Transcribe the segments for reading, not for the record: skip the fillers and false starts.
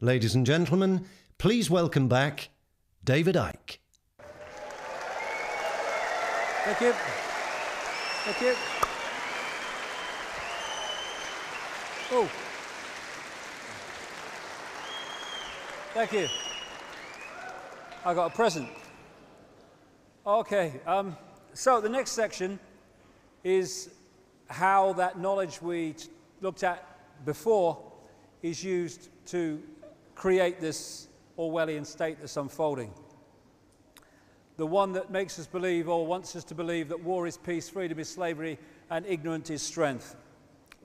Ladies and gentlemen, please welcome back David Icke. Thank you. Thank you. Oh. Thank you. I got a present. Okay. So the next section is how that knowledge we looked at before is used to create this Orwellian state that's unfolding. The one that makes us believe, or wants us to believe, that war is peace, freedom is slavery, and ignorance is strength.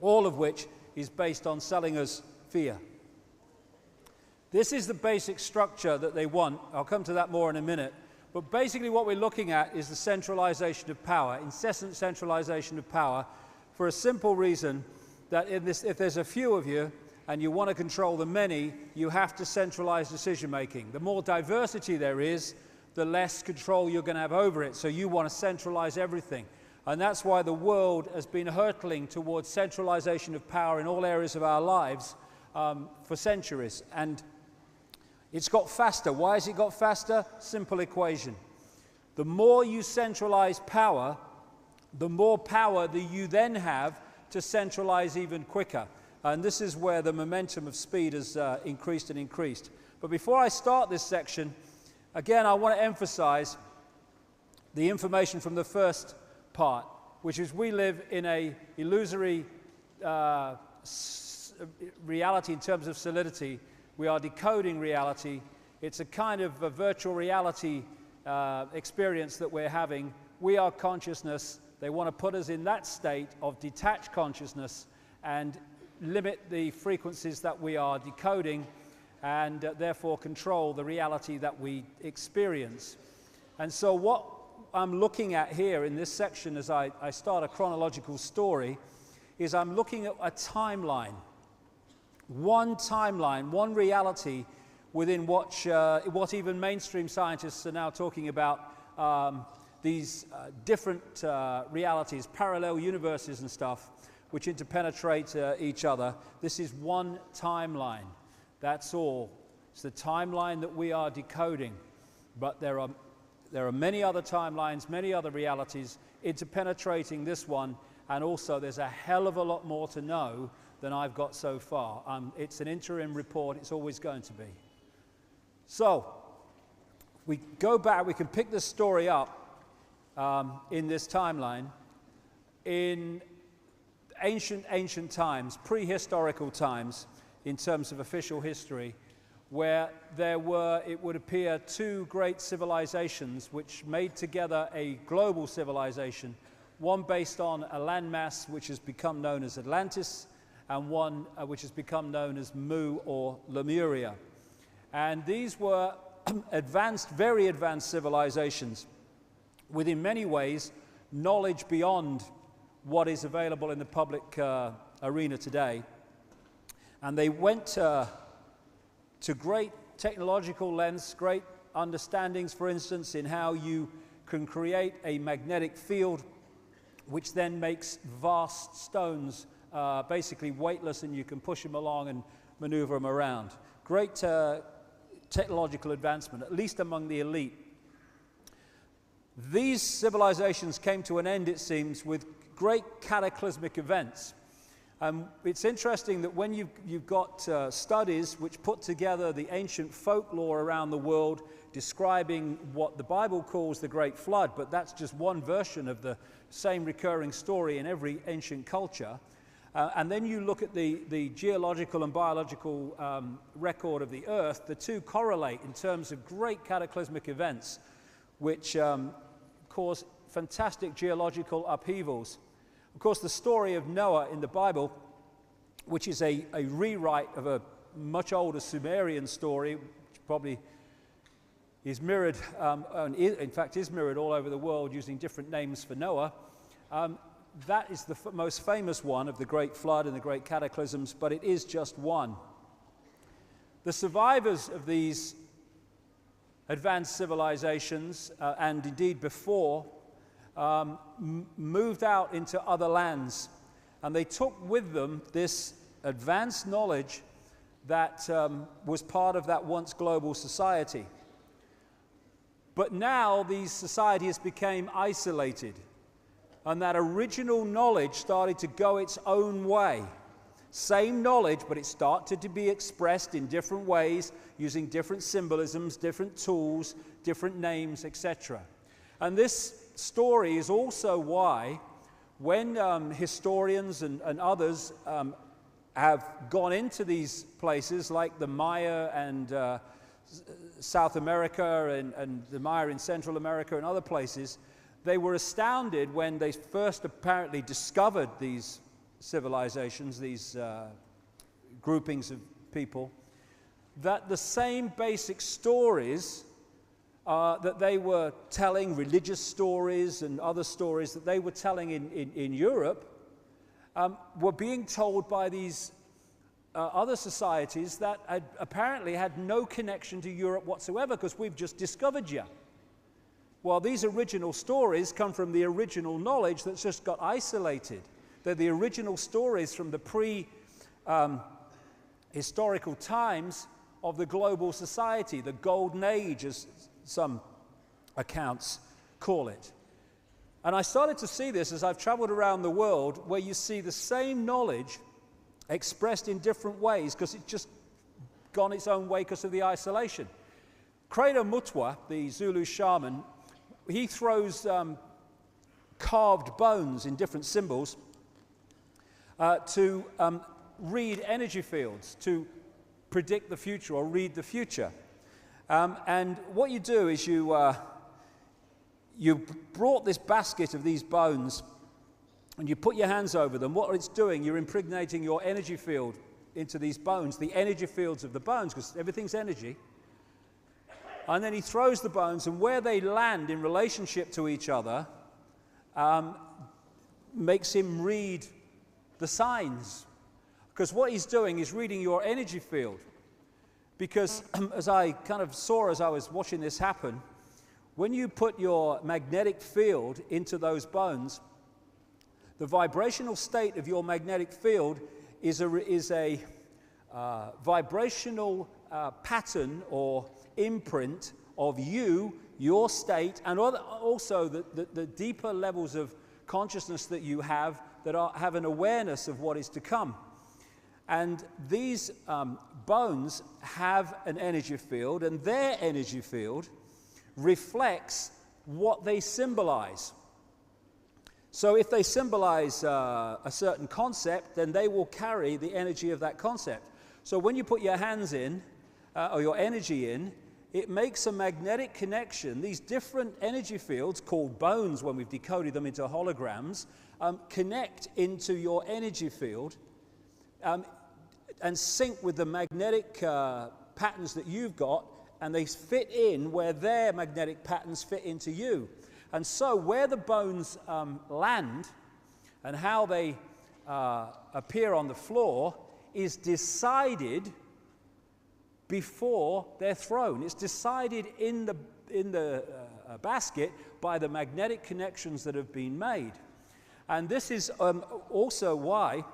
All of which is based on selling us fear. This is the basic structure that they want. I'll come to that more in a minute. But basically what we're looking at is the centralization of power, incessant centralization of power, for a simple reason that if there's a few of you and you want to control the many, you have to centralize decision making. The more diversity there is, the less control you're going to have over it. So you want to centralize everything. And that's why the world has been hurtling towards centralization of power in all areas of our lives for centuries. And it's got faster. Why has it got faster? Simple equation. The more you centralize power, the more power that you then have to centralize even quicker. And this is where the momentum of speed has increased and increased. But before I start this section, again, I want to emphasize the information from the first part, which is we live in an illusory reality in terms of solidity. We are decoding reality. It's a kind of a virtual reality experience that we're having. We are consciousness. They want to put us in that state of detached consciousness and limit the frequencies that we are decoding and therefore control the reality that we experience. And so what I'm looking at here in this section as I start a chronological story is I'm looking at a timeline, one reality within what even mainstream scientists are now talking about, these different realities, parallel universes and stuff, which interpenetrate each other. This is one timeline. That's all. It's the timeline that we are decoding. But there are many other timelines, many other realities interpenetrating this one, and also there's a hell of a lot more to know than I've got so far. It's an interim report. It's always going to be. So we go back. We can pick this story up in this timeline in ancient times, prehistorical times, in terms of official history, where there were, it would appear, two great civilizations which made together a global civilization, one based on a landmass which has become known as Atlantis, and one which has become known as Mu or Lemuria. And these were advanced, very advanced civilizations with, in many ways, knowledge beyond what is available in the public arena today. And they went to great technological lengths, great understandings, for instance, in how you can create a magnetic field which then makes vast stones basically weightless, and you can push them along and maneuver them around. Great technological advancement, at least among the elite. These civilizations came to an end, it seems, with great cataclysmic events. It's interesting that when you've got studies which put together the ancient folklore around the world describing what the Bible calls the Great Flood, but that's just one version of the same recurring story in every ancient culture. And then you look at the geological and biological record of the Earth, the two correlate in terms of great cataclysmic events which cause fantastic geological upheavals. Of course, the story of Noah in the Bible, which is a rewrite of a much older Sumerian story, which probably is mirrored, in fact is mirrored all over the world using different names for Noah. That is the most famous one of the Great Flood and the Great Cataclysms, but it is just one. The survivors of these advanced civilizations, and indeed before, moved out into other lands, and they took with them this advanced knowledge that was part of that once global society. But now these societies became isolated, and that original knowledge started to go its own way. Same knowledge, but it started to be expressed in different ways, using different symbolisms, different tools, different names, etc. And this story is also why, when historians and others have gone into these places like the Maya and South America and the Maya in Central America and other places, they were astounded when they first apparently discovered these civilizations, these groupings of people, that the same basic stories that they were telling, religious stories and other stories that they were telling in Europe, were being told by these other societies that apparently had no connection to Europe whatsoever, because we've just discovered you. Well, these original stories come from the original knowledge that's just got isolated. They're the original stories from the pre-historical times of the global society, the Golden Age, as some accounts call it. And I started to see this as I've traveled around the world, where you see the same knowledge expressed in different ways, because it's just gone its own way because of the isolation. Credo Mutwa, the Zulu shaman, he throws carved bones in different symbols to read energy fields, to predict the future or read the future. And what you do is you brought this basket of these bones and you put your hands over them. What it's doing, you're impregnating your energy field into these bones, the energy fields of the bones, because everything's energy. And then he throws the bones, and where they land in relationship to each other makes him read the signs. Because what he's doing is reading your energy field. Because as I kind of saw as I was watching this happen, when you put your magnetic field into those bones, the vibrational state of your magnetic field is a vibrational pattern or imprint of you, your state, and also the deeper levels of consciousness that you have that have an awareness of what is to come. And these bones have an energy field, and their energy field reflects what they symbolize. So if they symbolize a certain concept, then they will carry the energy of that concept. So when you put your hands in, or your energy in, it makes a magnetic connection. These different energy fields, called bones when we've decoded them into holograms, connect into your energy field and sync with the magnetic patterns that you've got, and they fit in where their magnetic patterns fit into you. And so where the bones land and how they appear on the floor is decided before they're thrown. It's decided in the basket by the magnetic connections that have been made. And this is also why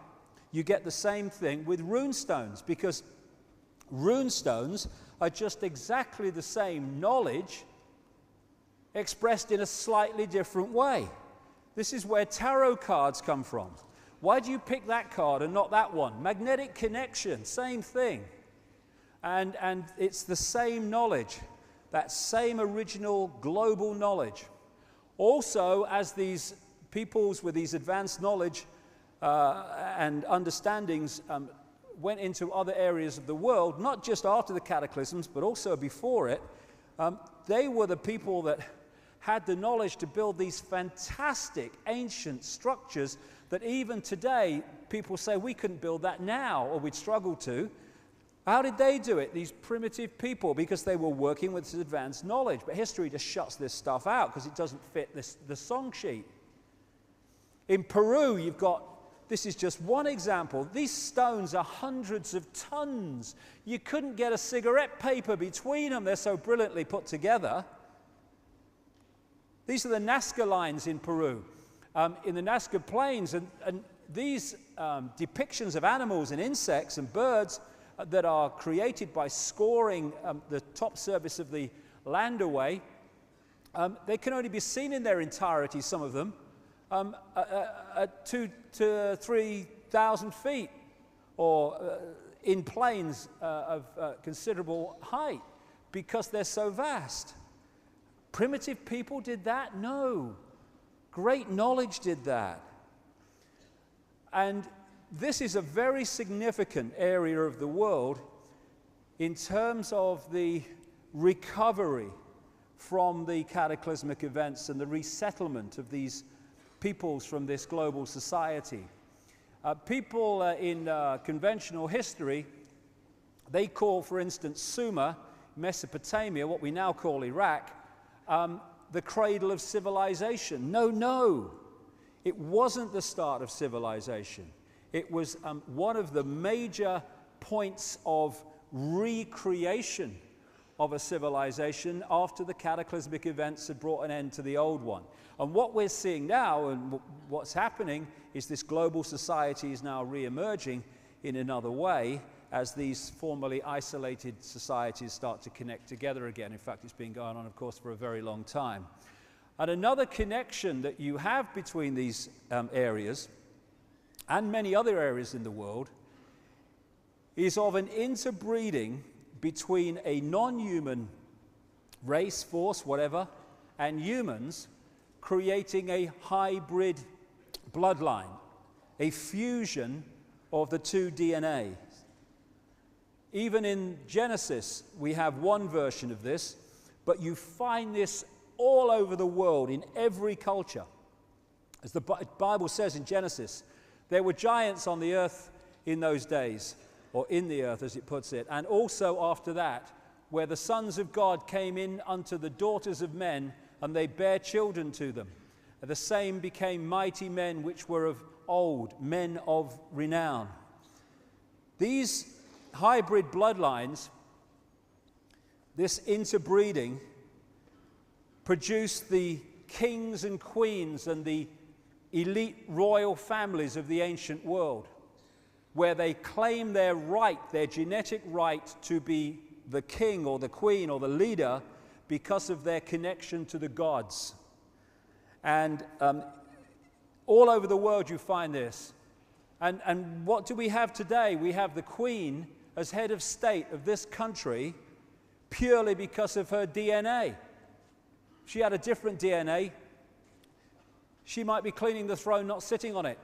you get the same thing with rune stones, because rune stones are just exactly the same knowledge expressed in a slightly different way. This is where tarot cards come from. Why do you pick that card and not that one? Magnetic connection, same thing. And it's the same knowledge, that same original global knowledge. Also, as these peoples with these advanced knowledge and understandings went into other areas of the world, not just after the cataclysms, but also before it, they were the people that had the knowledge to build these fantastic ancient structures that even today people say we couldn't build that now, or we'd struggle to. How did they do it, these primitive people? Because they were working with this advanced knowledge. But history just shuts this stuff out because it doesn't fit the song sheet. In Peru, you've got, this is just one example, these stones are hundreds of tons. You couldn't get a cigarette paper between them, they're so brilliantly put together. These are the Nazca lines in Peru, in the Nazca Plains, and these depictions of animals and insects and birds that are created by scoring the top surface of the land away, they can only be seen in their entirety, some of them, at 2,000 to 3,000 feet, or in plains of considerable height, because they're so vast. Primitive people did that? No. Great knowledge did that. And this is a very significant area of the world in terms of the recovery from the cataclysmic events and the resettlement of these peoples from this global society. People in conventional history, they call, for instance, Sumer, Mesopotamia, what we now call Iraq, the cradle of civilization. No. It wasn't the start of civilization. It was one of the major points of recreation of a civilization after the cataclysmic events had brought an end to the old one. And what we're seeing now, and what's happening, is this global society is now re-emerging in another way as these formerly isolated societies start to connect together again. In fact, it's been going on, of course, for a very long time. And another connection that you have between these areas and many other areas in the world is of an interbreeding between a non-human race, force, whatever, and humans, creating a hybrid bloodline, a fusion of the two DNAs. Even in Genesis, we have one version of this, but you find this all over the world, in every culture. As the Bible says in Genesis, there were giants on the earth in those days, or in the earth as it puts it, and also after that, where the sons of God came in unto the daughters of men, and they bare children to them. The same became mighty men which were of old, men of renown. These hybrid bloodlines, this interbreeding, produced the kings and queens and the elite royal families of the ancient world, where they claim their right, their genetic right to be the king or the queen or the leader because of their connection to the gods. And all over the world you find this. And what do we have today? We have the queen as head of state of this country purely because of her DNA. If she had a different DNA, she might be cleaning the throne, not sitting on it.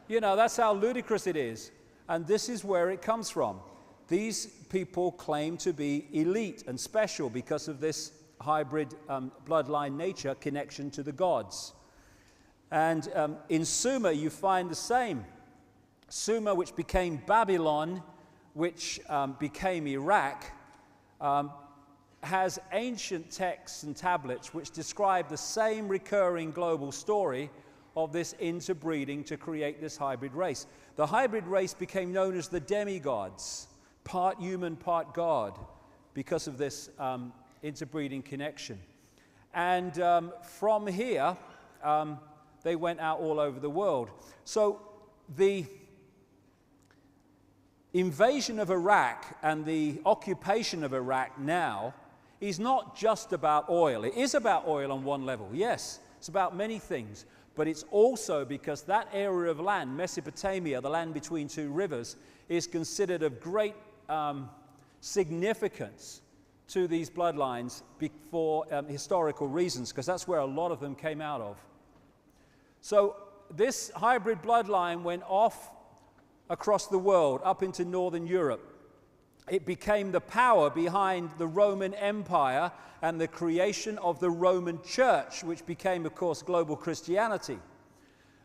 You know, that's how ludicrous it is. And this is where it comes from. These people claim to be elite and special because of this hybrid bloodline nature connection to the gods. And in Sumer, you find the same. Sumer, which became Babylon, which became Iraq, has ancient texts and tablets which describe the same recurring global story of this interbreeding to create this hybrid race. The hybrid race became known as the demigods, part human, part God, because of this interbreeding connection. And from here, they went out all over the world. So the invasion of Iraq and the occupation of Iraq now is not just about oil. It is about oil on one level, yes. It's about many things. But it's also because that area of land, Mesopotamia, the land between two rivers, is considered of great significance to these bloodlines for historical reasons, because that's where a lot of them came out of. So this hybrid bloodline went off across the world, up into Northern Europe. It became the power behind the Roman Empire and the creation of the Roman Church, which became, of course, global Christianity.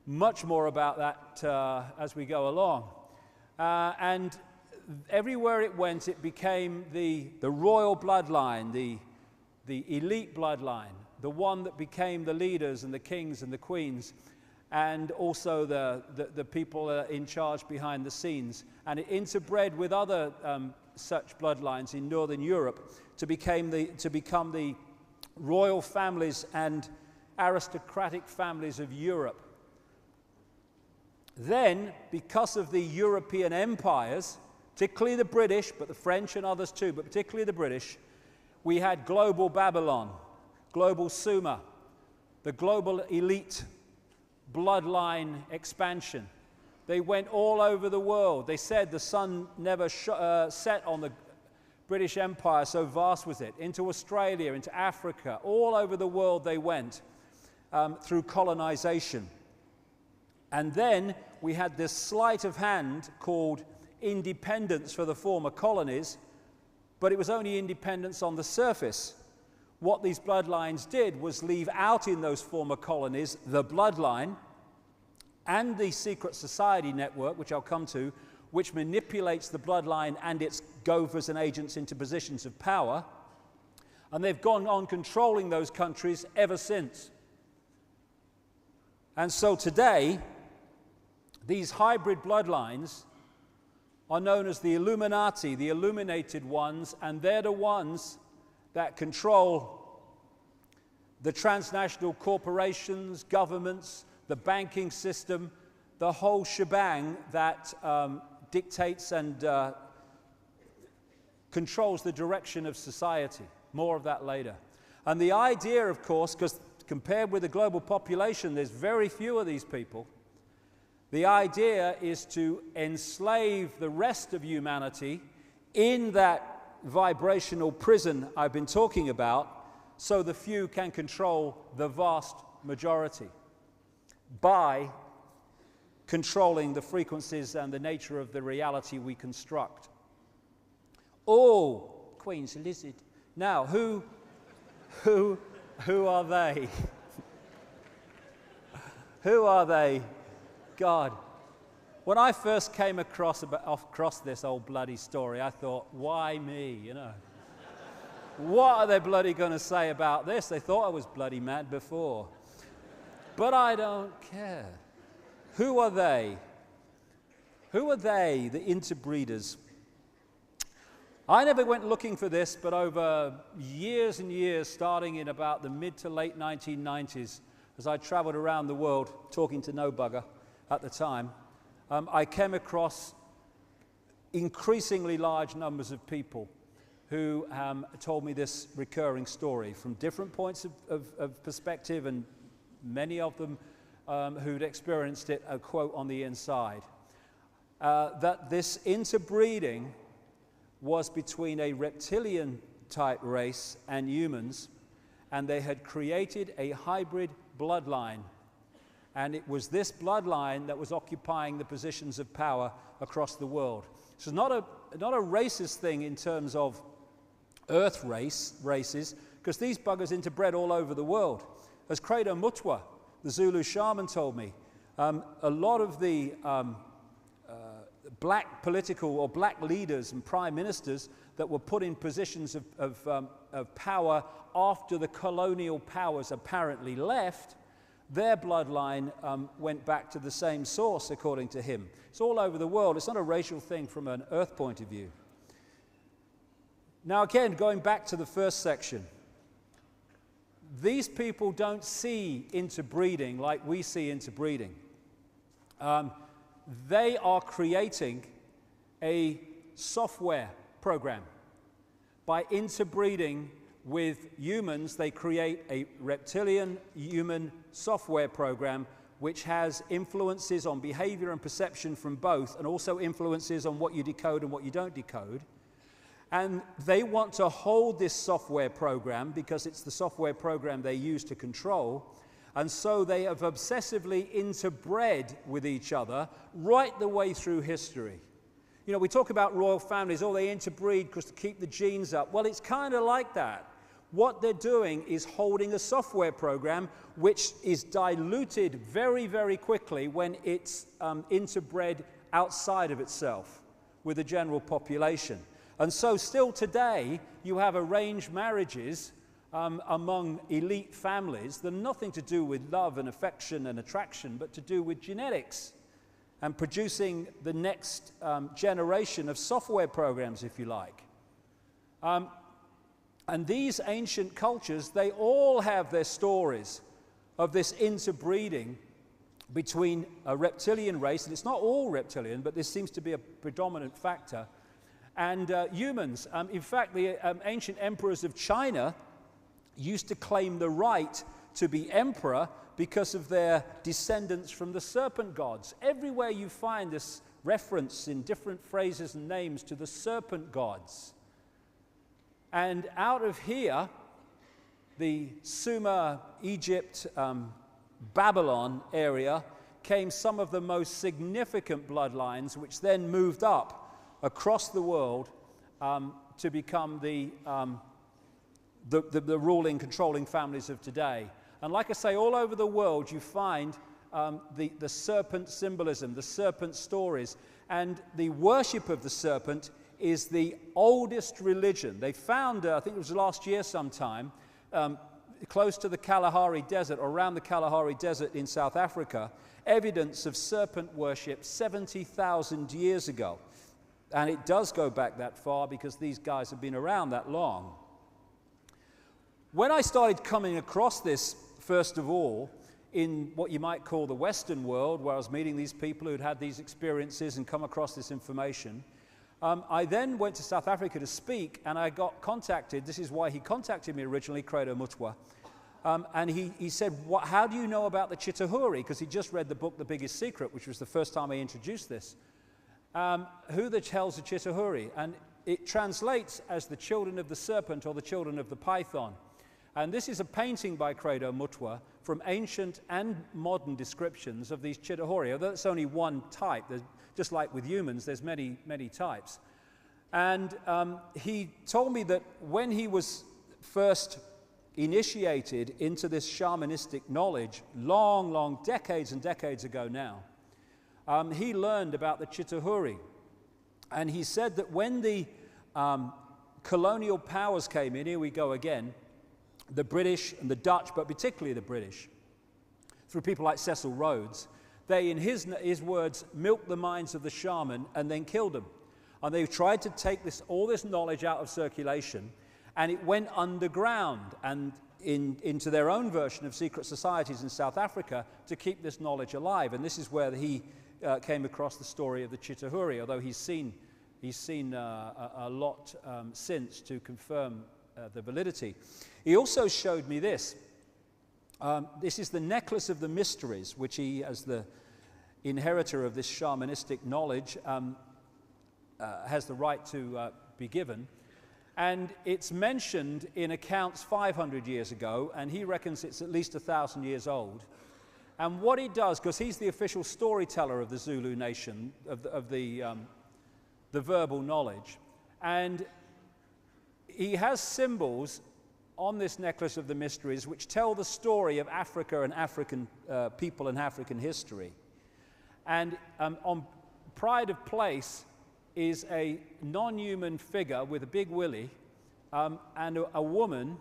Much more about that as we go along. And everywhere it went, it became the royal bloodline, the elite bloodline, the one that became the leaders and the kings and the queens, and also the people in charge behind the scenes. And it interbred with other such bloodlines in Northern Europe to become the royal families and aristocratic families of Europe. Then, because of the European empires particularly the British, but the French and others too, but particularly the British, we had global Babylon, global Sumer, the global elite bloodline expansion. They went all over the world. They said the sun never set on the British Empire, so vast was it. Into Australia, into Africa, all over the world they went through colonization. And then we had this sleight of hand called independence for the former colonies, but it was only independence on the surface. What these bloodlines did was leave out in those former colonies the bloodline and the secret society network, which I'll come to, which manipulates the bloodline and its gophers and agents into positions of power. And they've gone on controlling those countries ever since. And so today, these hybrid bloodlines are known as the Illuminati, the illuminated ones, and they're the ones that control the transnational corporations, governments, the banking system, the whole shebang that dictates and controls the direction of society. More of that later. And the idea, of course, because compared with the global population, there's very few of these people. The idea is to enslave the rest of humanity in that vibrational prison I've been talking about, so the few can control the vast majority by controlling the frequencies and the nature of the reality we construct. Oh, Queen's lizard. Now, who are they? Who are they? God. When I first came across this old bloody story, I thought, why me, you know? What are they bloody going to say about this? They thought I was bloody mad before. But I don't care. Who are they? Who are they, the interbreeders? I never went looking for this, but over years and years, starting in about the mid to late 1990s, as I traveled around the world talking to no bugger at the time, I came across increasingly large numbers of people who told me this recurring story from different points of perspective, and many of them who'd experienced it, a quote on the inside, that this interbreeding was between a reptilian type race and humans, and they had created a hybrid bloodline. And it was this bloodline that was occupying the positions of power across the world. So it's not a racist thing in terms of earth races, because these buggers interbred all over the world. As Credo Mutwa, the Zulu shaman, told me, a lot of the black political or black leaders and prime ministers that were put in positions of power after the colonial powers apparently left, their bloodline went back to the same source, according to him. It's all over the world. It's not a racial thing from an earth point of view. Now again, going back to the first section, these people don't see interbreeding like we see interbreeding. They are creating a software program. By interbreeding with humans, they create a reptilian human software program which has influences on behavior and perception from both, and also influences on what you decode and what you don't decode. And they want to hold this software program because it's the software program they use to control. And so they have obsessively interbred with each other right the way through history. You know, we talk about royal families, oh, they interbreed because to keep the genes up. Well, it's kind of like that. What they're doing is holding a software program which is diluted very, very quickly when it's interbred outside of itself with the general population. And so still today, you have arranged marriages among elite families that are nothing to do with love and affection and attraction, but to do with genetics and producing the next generation of software programs, if you like. And these ancient cultures, they all have their stories of this interbreeding between a reptilian race, and it's not all reptilian, but this seems to be a predominant factor, and humans. In fact, the ancient emperors of China used to claim the right to be emperor because of their descendants from the serpent gods. Everywhere you find this reference in different phrases and names to the serpent gods. And out of here, the Sumer, Egypt, Babylon area, came some of the most significant bloodlines, which then moved up across the world to become the ruling, controlling families of today. And like I say, all over the world you find the serpent symbolism, the serpent stories, and the worship of the serpent is the oldest religion. They found, I think it was last year sometime, close to the Kalahari Desert, or around the Kalahari Desert in South Africa, evidence of serpent worship 70,000 years ago. And it does go back that far because these guys have been around that long. When I started coming across this, first of all, in what you might call the Western world, where I was meeting these people who'd had these experiences and come across this information, I then went to South Africa to speak, and I got contacted. This is why he contacted me originally, Credo Mutwa. And he said, how do you know about the Chitahuri? Because he just read the book, The Biggest Secret, which was the first time I introduced this. Who the hell's the Chitahuri? And it translates as the children of the serpent or the children of the python. And this is a painting by Credo Mutwa from ancient and modern descriptions of these Chitahuri. Although it's only one type, just like with humans, there's many, many types. And he told me that when he was first initiated into this shamanistic knowledge, long decades and decades ago now, he learned about the Chitahuri. And he said that when the colonial powers came in, here we go again, the British and the Dutch, but particularly the British, through people like Cecil Rhodes, they, in his words, milked the minds of the shaman and then killed them. And they tried to take all this knowledge out of circulation, and it went underground and into their own version of secret societies in South Africa to keep this knowledge alive. And this is where he came across the story of the Chitahuri, although he's seen a lot since to confirm the validity. He also showed me this. This is the necklace of the mysteries, which he, as the inheritor of this shamanistic knowledge, has the right to be given. And it's mentioned in accounts 500 years ago, and he reckons it's at least 1,000 years old. And what he does, because he's the official storyteller of the Zulu nation, of the verbal knowledge, and he has symbols on this necklace of the mysteries which tell the story of Africa and African people and African history. And on pride of place is a non-human figure with a big willy and a woman,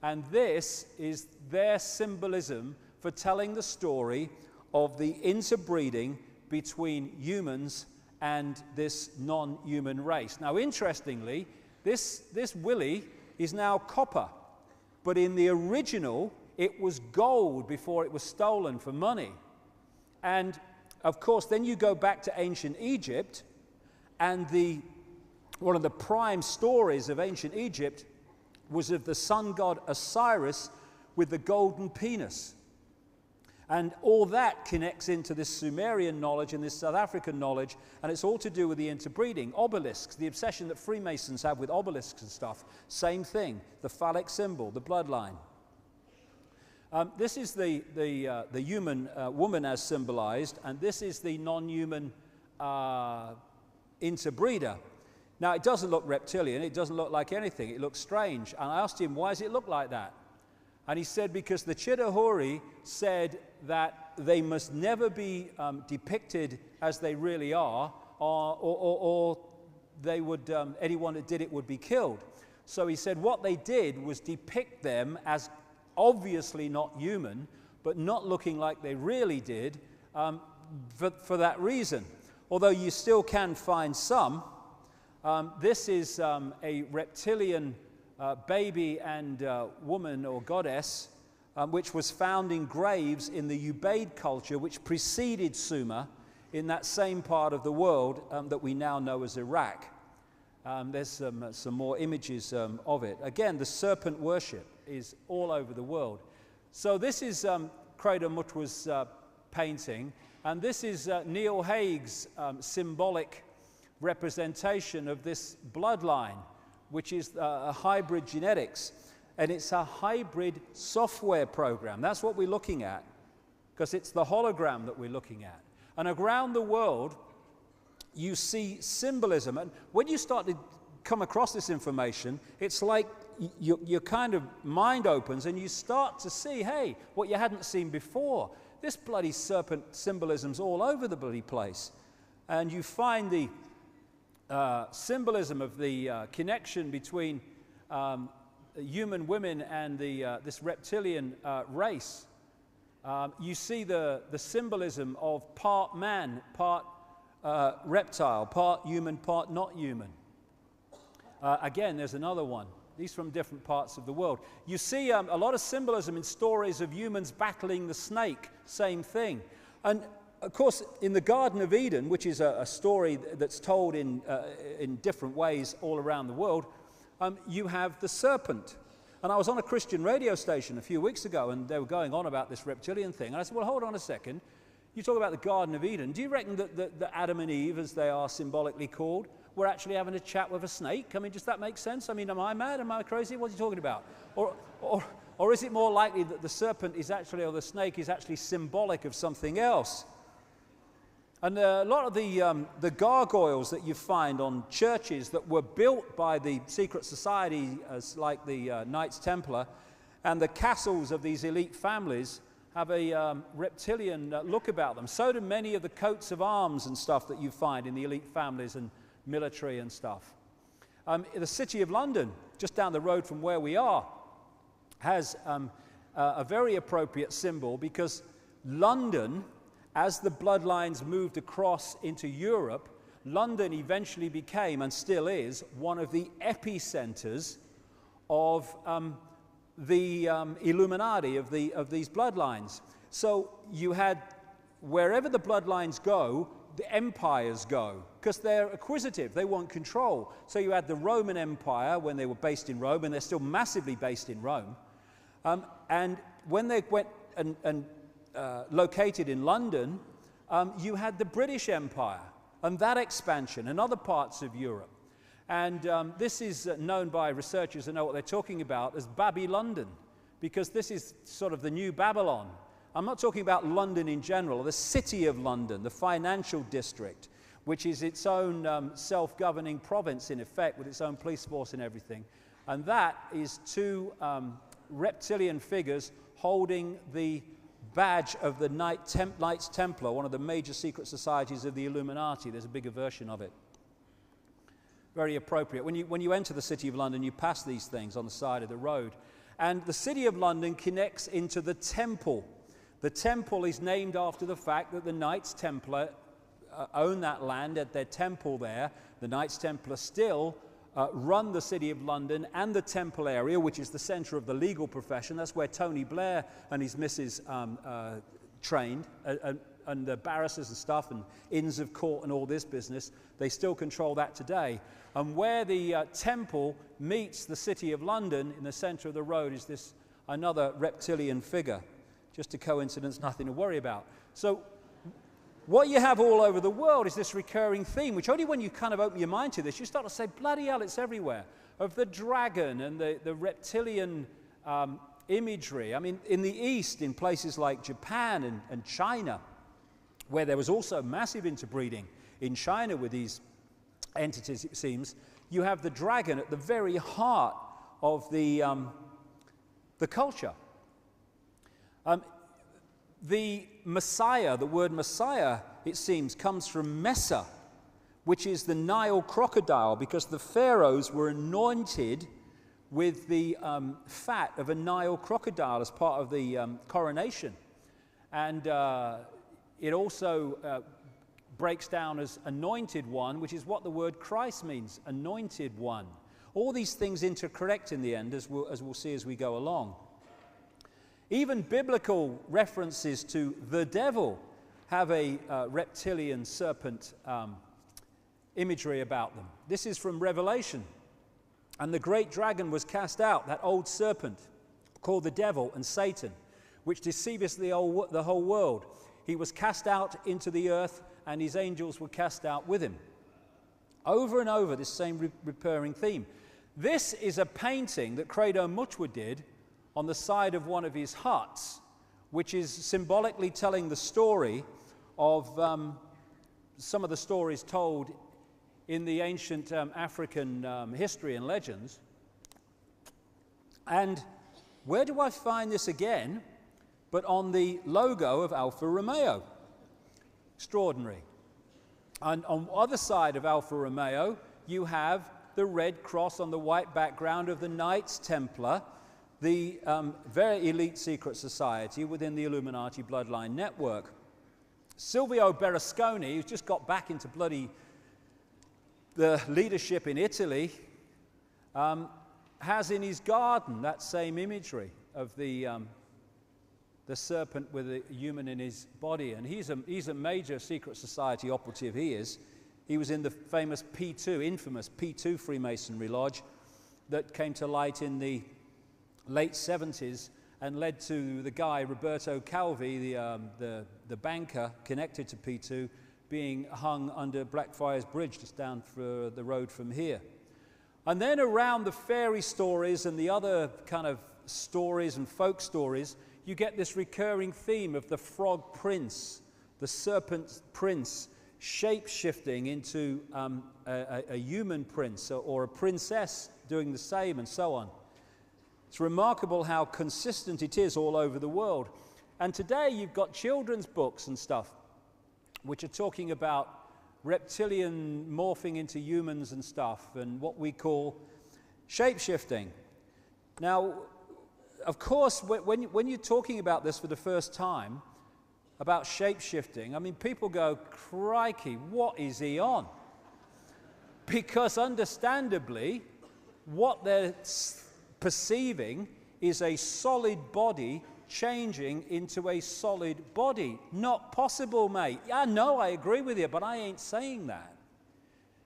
and this is their symbolism for telling the story of the interbreeding between humans and this non-human race. Now, interestingly, this willy is now copper, but in the original, it was gold before it was stolen for money. And, of course, then you go back to ancient Egypt, and one of the prime stories of ancient Egypt was of the sun god Osiris with the golden penis. And all that connects into this Sumerian knowledge and this South African knowledge, and it's all to do with the interbreeding. Obelisks, the obsession that Freemasons have with obelisks and stuff, same thing. The phallic symbol, the bloodline. This is the human woman as symbolized, and this is the non-human interbreeder. Now, it doesn't look reptilian, it doesn't look like anything, it looks strange. And I asked him, why does it look like that? And he said, because the Chitahuri said that they must never be depicted as they really are, or they would, anyone that did it would be killed. So he said what they did was depict them as obviously not human, but not looking like they really did for that reason. Although you still can find some. This is a reptilian baby and woman or goddess, which was found in graves in the Ubaid culture, which preceded Sumer in that same part of the world that we now know as Iraq. There's some more images of it. Again, the serpent worship is all over the world. So this is Crater Mutwa's painting, and this is Neil Haig's symbolic representation of this bloodline, which is a hybrid genetics, and it's a hybrid software program. That's what we're looking at, because it's the hologram that we're looking at. And around the world, you see symbolism, and when you start to come across this information, it's like your kind of mind opens and you start to see, hey, what you hadn't seen before. This bloody serpent symbolism's all over the bloody place. And you find the symbolism of the connection between human women and this reptilian race. You see the symbolism of part man, part reptile, part human, part not human. Again, there's another one. These from different parts of the world. You see a lot of symbolism in stories of humans battling the snake, same thing. And of course, in the Garden of Eden, which is a story that's told in different ways all around the world, you have the serpent. And I was on a Christian radio station a few weeks ago, and they were going on about this reptilian thing. And I said, well, hold on a second. You talk about the Garden of Eden. Do you reckon that Adam and Eve, as they are symbolically called, were actually having a chat with a snake? I mean, does that make sense? I mean, am I mad? Am I crazy? What are you talking about? Or is it more likely that the serpent is actually, or the snake is actually symbolic of something else? And a lot of the gargoyles that you find on churches that were built by the secret society, as like the Knights Templar, and the castles of these elite families have a reptilian look about them. So do many of the coats of arms and stuff that you find in the elite families and military and stuff. The City of London, just down the road from where we are, has a very appropriate symbol, because London, as the bloodlines moved across into Europe, London eventually became, and still is, one of the epicenters of the Illuminati, of these bloodlines. So you had, wherever the bloodlines go, the empires go, because they're acquisitive, they want control. So you had the Roman Empire when they were based in Rome, and they're still massively based in Rome. And when they went and located in London, you had the British Empire and that expansion and other parts of Europe. And this is known by researchers who know what they're talking about as Baby-London, because this is sort of the new Babylon. I'm not talking about London in general, the City of London, the financial district, which is its own self-governing province in effect, with its own police force and everything. And that is two reptilian figures holding the badge of the Knights Templar, one of the major secret societies of the Illuminati. There's a bigger version of it. Very appropriate. When you enter the City of London, you pass these things on the side of the road. And the City of London connects into the temple. The temple is named after the fact that the Knights Templar own that land at their temple there. The Knights Templar still run the City of London and the temple area, which is the center of the legal profession. That's where Tony Blair and his missus trained, and the barristers and stuff, and Inns of Court and all this business. They still control that today. And where the temple meets the City of London, in the center of the road, is this another reptilian figure. Just a coincidence, nothing to worry about. So what you have all over the world is this recurring theme, which only when you kind of open your mind to this, you start to say, bloody hell, it's everywhere, of the dragon and the reptilian imagery. I mean, in the East, in places like Japan and China, where there was also massive interbreeding in China with these entities, it seems, you have the dragon at the very heart of the culture. The Messiah, the word Messiah, it seems, comes from Mesa, which is the Nile crocodile, because the pharaohs were anointed with the fat of a Nile crocodile as part of the coronation. And it also breaks down as anointed one, which is what the word Christ means, anointed one. All these things interconnect in the end, as we'll see as we go along. Even biblical references to the devil have a reptilian serpent imagery about them. This is from Revelation. And the great dragon was cast out, that old serpent, called the devil and Satan, which deceiveth the whole world. He was cast out into the earth, and his angels were cast out with him. Over and over, this same recurring theme. This is a painting that Credo Mutwa did on the side of one of his huts, which is symbolically telling the story of some of the stories told in the ancient African history and legends. And where do I find this again but on the logo of Alfa Romeo? Extraordinary. And on the other side of Alfa Romeo, you have the red cross on the white background of the Knights Templar, the very elite secret society within the Illuminati bloodline network. Silvio Berlusconi, who's just got back into the leadership in Italy, has in his garden that same imagery of the serpent with a human in his body. And he's a major secret society operative, he is. He was in the famous infamous P2 Freemasonry Lodge that came to light in the late 70s and led to the guy, Roberto Calvi, the banker connected to P2, being hung under Blackfriars Bridge just down the road from here. And then around the fairy stories and the other kind of stories and folk stories, you get this recurring theme of the frog prince, the serpent prince, shape-shifting into a human prince or a princess doing the same, and so on. It's remarkable how consistent it is all over the world. And today you've got children's books and stuff which are talking about reptilian morphing into humans and stuff, and what we call shape-shifting. Now, of course, when you're talking about this for the first time, about shape-shifting, I mean, people go, crikey, what is he on? Because understandably, what they're perceiving is a solid body changing into a solid body. Not possible, mate. Yeah, no, I agree with you, but I ain't saying that.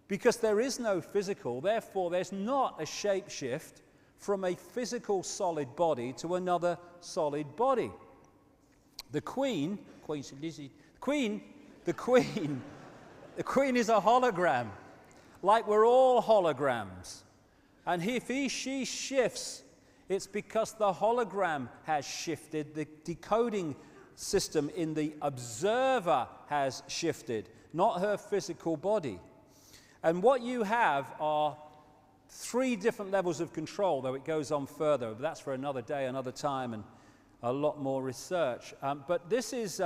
Because there is no physical, therefore there's not a shape shift from a physical solid body to another solid body. The Queen is a hologram, like we're all holograms. And if she shifts, it's because the hologram has shifted, the decoding system in the observer has shifted, not her physical body. And what you have are 3 different levels of control, though it goes on further. But that's for another day, another time, and a lot more research. But this is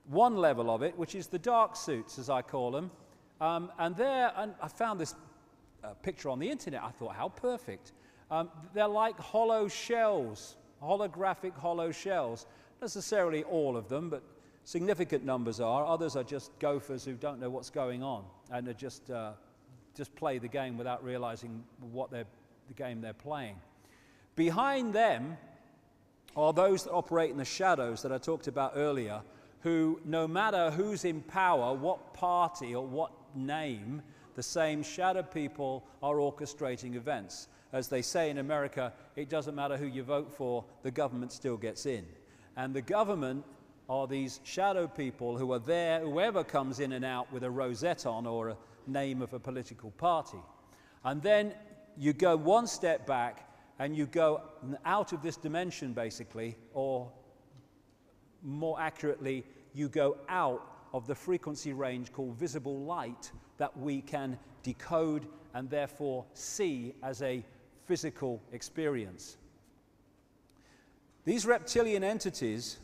one level of it, which is the dark suits, as I call them. And I found this picture on the internet. I thought, how perfect. They're like hollow shells, holographic hollow shells. Not necessarily all of them, but significant numbers are. Others are just gophers who don't know what's going on and are just play the game without realizing the game they're playing. Behind them are those that operate in the shadows that I talked about earlier, who, no matter who's in power, what party or what name, the same shadow people are orchestrating events. As they say in America, it doesn't matter who you vote for, the government still gets in. And the government are these shadow people who are there, whoever comes in and out with a rosette on or a name of a political party. And then you go one step back and you go out of this dimension, basically, or more accurately, you go out of the frequency range called visible light that we can decode and therefore see as a physical experience. These reptilian entities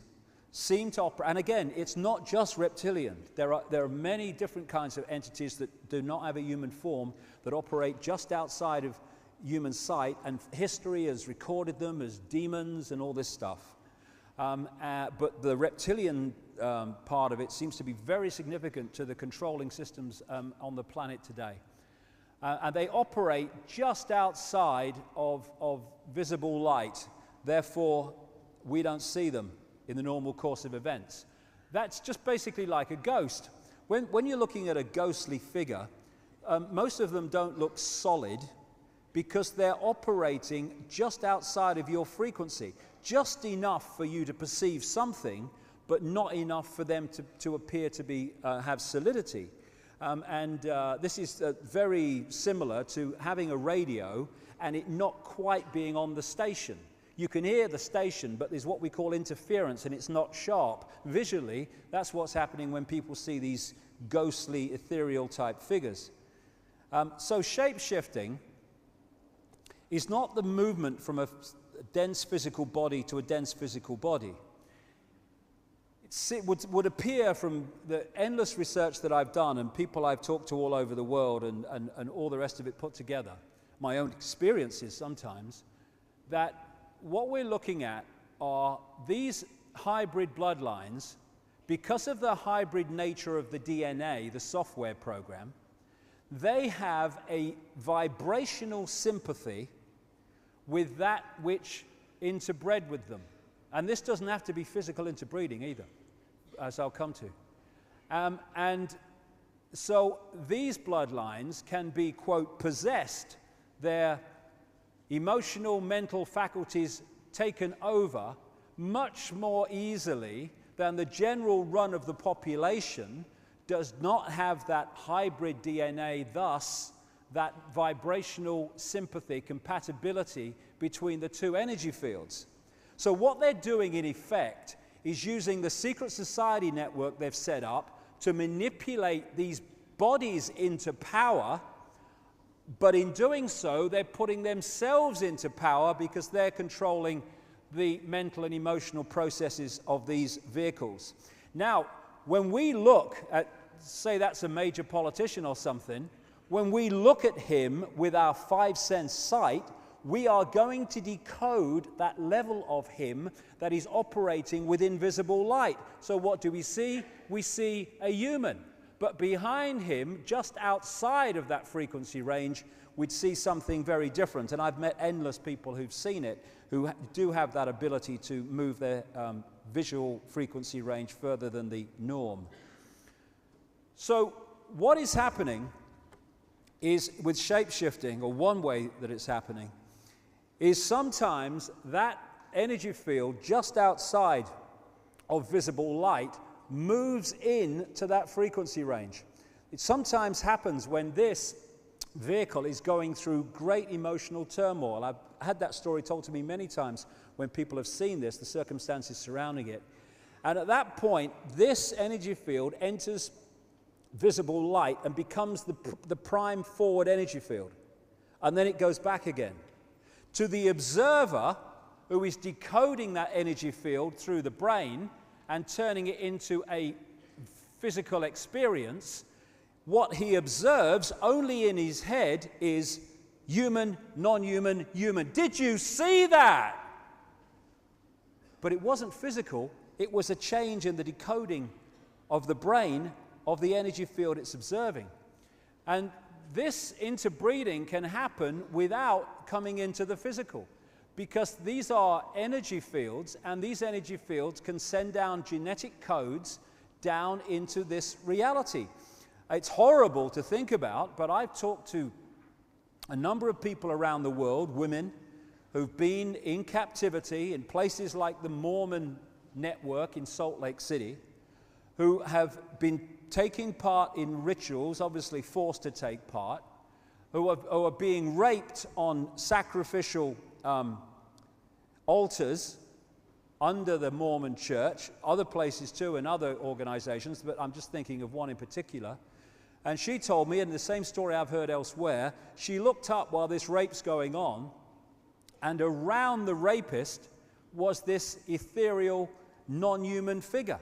seem to operate, and again, it's not just reptilian. There are many different kinds of entities that do not have a human form that operate just outside of human sight, and history has recorded them as demons and all this stuff. But the reptilian part of it seems to be very significant to the controlling systems on the planet today. And they operate just outside of visible light. Therefore, we don't see them in the normal course of events. That's just basically like a ghost. When you're looking at a ghostly figure, most of them don't look solid because they're operating just outside of your frequency, just enough for you to perceive something, but not enough for them to appear to be have solidity. This is very similar to having a radio and it not quite being on the station. You can hear the station, but there's what we call interference, and it's not sharp. Visually, that's what's happening when people see these ghostly, ethereal type figures. So shape-shifting is not the movement from a dense physical body to a dense physical body. It would appear from the endless research that I've done and people I've talked to all over the world and all the rest of it put together, my own experiences sometimes, that what we're looking at are these hybrid bloodlines. Because of the hybrid nature of the DNA, the software program, they have a vibrational sympathy with that which interbred with them. And this doesn't have to be physical interbreeding either, as I'll come to. And so these bloodlines can be, quote, possessed, their emotional, mental faculties taken over much more easily than the general run of the population does not have that hybrid DNA, thus that vibrational sympathy, compatibility between the two energy fields. So what they're doing in effect is using the secret society network they've set up to manipulate these bodies into power, but in doing so, they're putting themselves into power because they're controlling the mental and emotional processes of these vehicles. Now, when we look at, say that's a major politician or something, when we look at him with our five-sense sight, we are going to decode that level of him that is operating with invisible light. So what do we see? We see a human. But behind him, just outside of that frequency range, we'd see something very different. And I've met endless people who've seen it, who do have that ability to move their visual frequency range further than the norm. So what is happening is, with shape-shifting, or one way that it's happening, is sometimes that energy field just outside of visible light moves in to that frequency range. It sometimes happens when this vehicle is going through great emotional turmoil. I've had that story told to me many times when people have seen this, the circumstances surrounding it. And at that point, this energy field enters visible light and becomes the prime forward energy field. And then it goes back again. To the observer, who is decoding that energy field through the brain and turning it into a physical experience, what he observes only in his head is human, non-human, human. Did you see that? But it wasn't physical. It was a change in the decoding of the brain of the energy field it's observing. And this interbreeding can happen without coming into the physical, because these are energy fields, and these energy fields can send down genetic codes down into this reality. It's horrible to think about, but I've talked to a number of people around the world, women, who've been in captivity in places like the Mormon network in Salt Lake City, who have been taking part in rituals, obviously forced to take part, who are being raped on sacrificial altars under the Mormon church, other places too, and other organizations, but I'm just thinking of one in particular. And she told me, and the same story I've heard elsewhere, she looked up while this rape's going on, and around the rapist was this ethereal, non-human figure.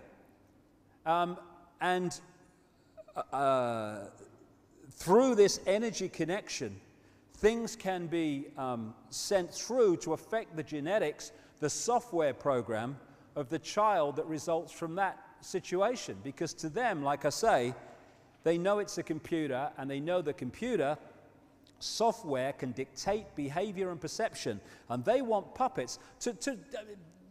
Through this energy connection, things can be sent through to affect the genetics, the software program of the child that results from that situation. Because to them, like I say, they know it's a computer, and they know the computer software can dictate behavior and perception, and they want puppets.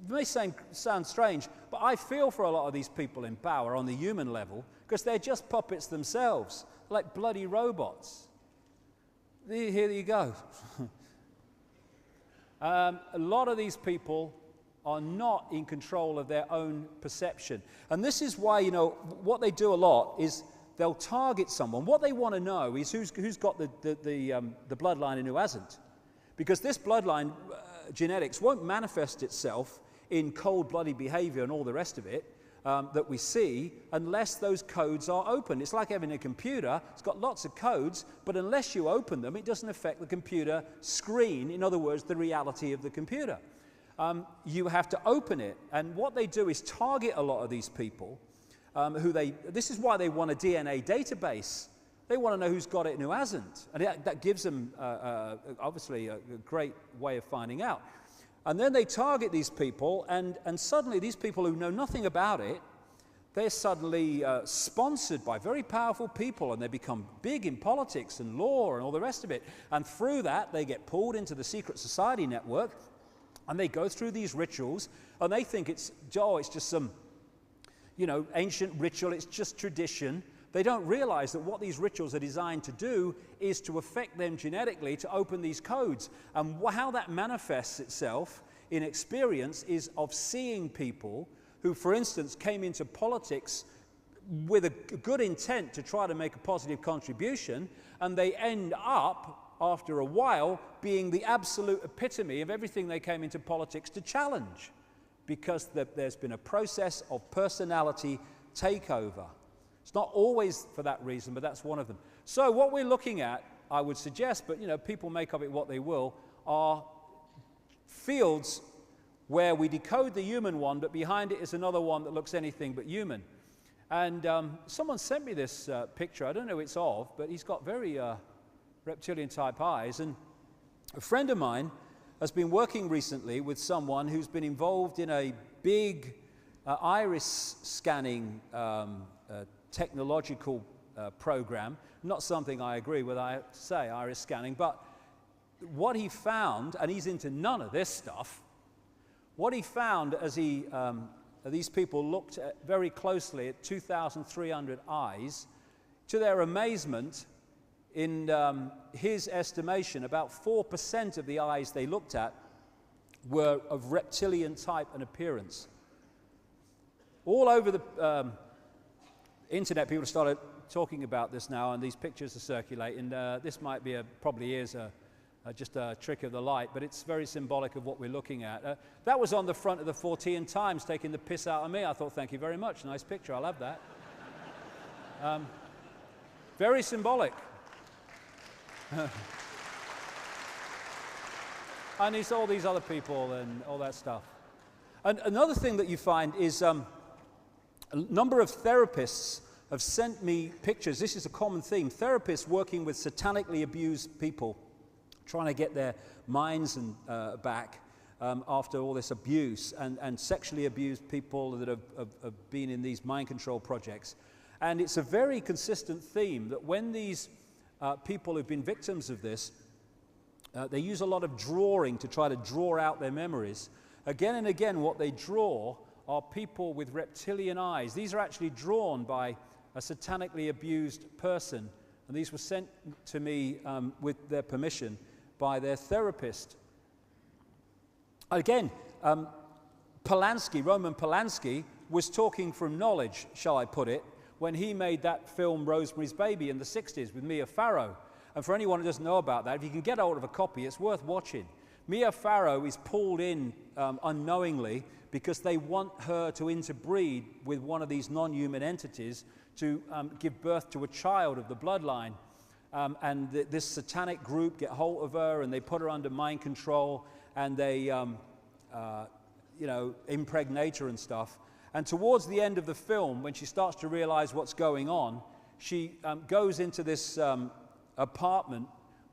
may sound strange, but I feel for a lot of these people in power on the human level because they're just puppets themselves, like bloody robots. Here you go. A lot of these people are not in control of their own perception. And this is why, you know, what they do a lot is they'll target someone. What they want to know is who's got the bloodline and who hasn't. Because this bloodline genetics won't manifest itself in cold-blooded behavior and all the rest of it that we see unless those codes are open. It's like having a computer. It's got lots of codes, but unless you open them, it doesn't affect the computer screen. In other words, the reality of the computer. You have to open it. And what they do is target a lot of these people this is why they want a DNA database. They want to know who's got it and who hasn't. And that gives them, obviously, a great way of finding out. And then they target these people, and suddenly these people who know nothing about it, they're suddenly sponsored by very powerful people, and they become big in politics and law and all the rest of it. And through that, they get pulled into the secret society network, and they go through these rituals, and they think it's just some, you know, ancient ritual, it's just tradition. They don't realize that what these rituals are designed to do is to affect them genetically to open these codes. And how that manifests itself in experience is of seeing people who, for instance, came into politics with a good intent to try to make a positive contribution, and they end up, after a while, being the absolute epitome of everything they came into politics to challenge, because there's been a process of personality takeover. It's not always for that reason, but that's one of them. So what we're looking at, I would suggest, but you know, people make of it what they will, are fields where we decode the human one, but behind it is another one that looks anything but human. And someone sent me this picture. I don't know who it's of, but he's got very reptilian-type eyes. And a friend of mine has been working recently with someone who's been involved in a big iris scanning technological program. Not something I agree with, I have to say, iris scanning, but what he found, and he's into none of this stuff, what he found as these people looked very closely at 2,300 eyes, to their amazement, in his estimation, about 4% of the eyes they looked at were of reptilian type and appearance. All over the internet, people have started talking about this now, and these pictures are circulating. This might be probably is just a trick of the light, but it's very symbolic of what we're looking at. That was on the front of the Fortean Times, taking the piss out of me. I thought, thank you very much. Nice picture. I'll have that. Very symbolic. And it's all these other people and all that stuff. And another thing that you find is a number of therapists have sent me pictures. This is a common theme. Therapists working with satanically abused people, trying to get their minds back after all this abuse, and sexually abused people that have been in these mind control projects. And it's a very consistent theme that when these people who've been victims of this, they use a lot of drawing to try to draw out their memories. Again and again, what they draw are people with reptilian eyes. These are actually drawn by a satanically abused person, and these were sent to me with their permission by their therapist. Again, Roman Polanski, was talking from knowledge, shall I put it, when he made that film Rosemary's Baby in the 60s with Mia Farrow. And for anyone who doesn't know about that, if you can get hold of a copy, it's worth watching. Mia Farrow is pulled in unknowingly because they want her to interbreed with one of these non-human entities to give birth to a child of the bloodline. And this satanic group get hold of her, and they put her under mind control, and they impregnate her and stuff. And towards the end of the film, when she starts to realize what's going on, she goes into this apartment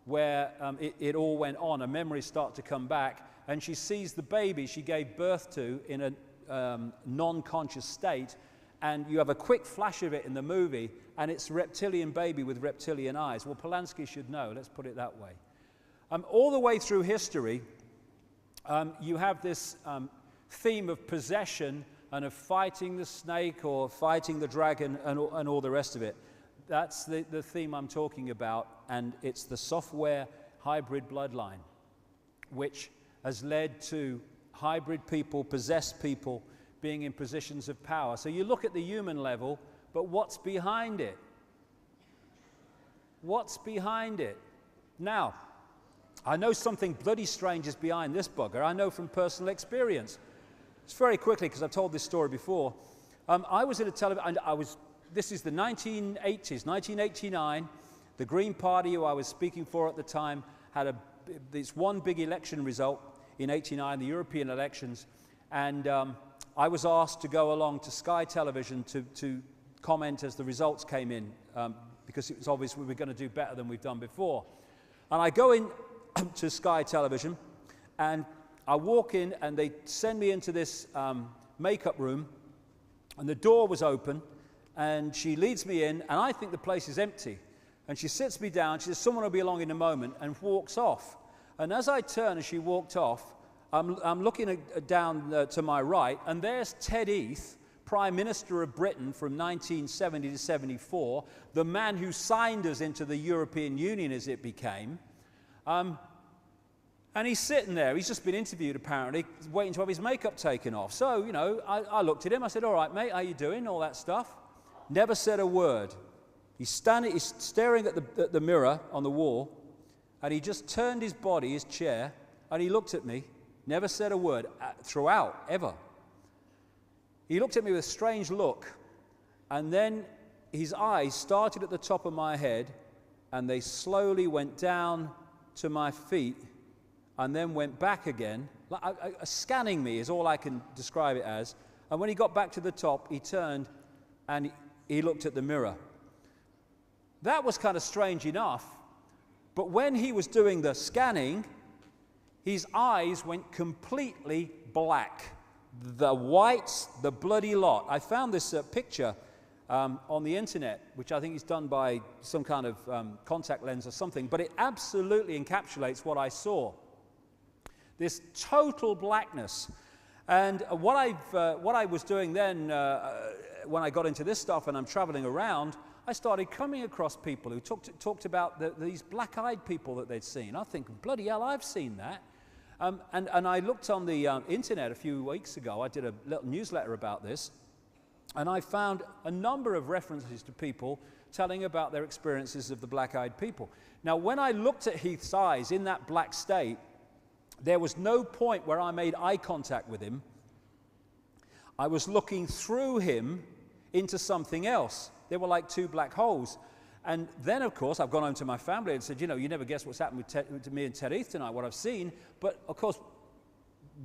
where it all went on, and memories start to come back, and she sees the baby she gave birth to in a non-conscious state, and you have a quick flash of it in the movie, and it's a reptilian baby with reptilian eyes. Well, Polanski should know, let's put it that way. All the way through history, you have this theme of possession and of fighting the snake or fighting the dragon and all the rest of it. That's the theme I'm talking about, and it's the software hybrid bloodline, which has led to hybrid people, possessed people, being in positions of power. So you look at the human level, but what's behind it? What's behind it? Now, I know something bloody strange is behind this bugger. I know from personal experience. It's very quickly, because I've told this story before. I was at a television, and this is the 1980s, 1989. The Green Party, who I was speaking for at the time, had this one big election result in '89, the European elections, and I was asked to go along to Sky Television to comment as the results came in, because it was obvious we were going to do better than we've done before. And I go in to Sky Television, and I walk in, and they send me into this makeup room, and the door was open, and she leads me in, and I think the place is empty. And she sits me down, she says, someone will be along in a moment, and walks off. And as I turn, as she walked off, I'm looking down to my right, and there's Ted Heath, Prime Minister of Britain from 1970 to 74, the man who signed us into the European Union as it became. And he's sitting there. He's just been interviewed, apparently, waiting to have his makeup taken off. So, you know, I looked at him. I said, all right, mate, how you doing? All that stuff. Never said a word. He's staring at the mirror on the wall, and he just turned his body, his chair, and he looked at me. Never said a word throughout, ever. He looked at me with a strange look, and then his eyes started at the top of my head, and they slowly went down to my feet, and then went back again. Scanning me is all I can describe it as. And when he got back to the top, he turned and he looked at the mirror. That was kind of strange enough, but when he was doing the scanning, his eyes went completely black. The whites, the bloody lot. I found this picture on the internet, which I think is done by some kind of contact lens or something, but it absolutely encapsulates what I saw. This total blackness. And what I was doing then, when I got into this stuff and I'm traveling around, I started coming across people who talked about these black-eyed people that they'd seen. I think, bloody hell, I've seen that. And I looked on the internet a few weeks ago. I did a little newsletter about this, and I found a number of references to people telling about their experiences of the black-eyed people. Now, when I looked at Heath's eyes in that black state, there was no point where I made eye contact with him. I was looking through him into something else. They were like two black holes. And then, of course, I've gone home to my family and said, you know, you never guess what's happened to me and Ted Heath tonight, what I've seen. But, of course,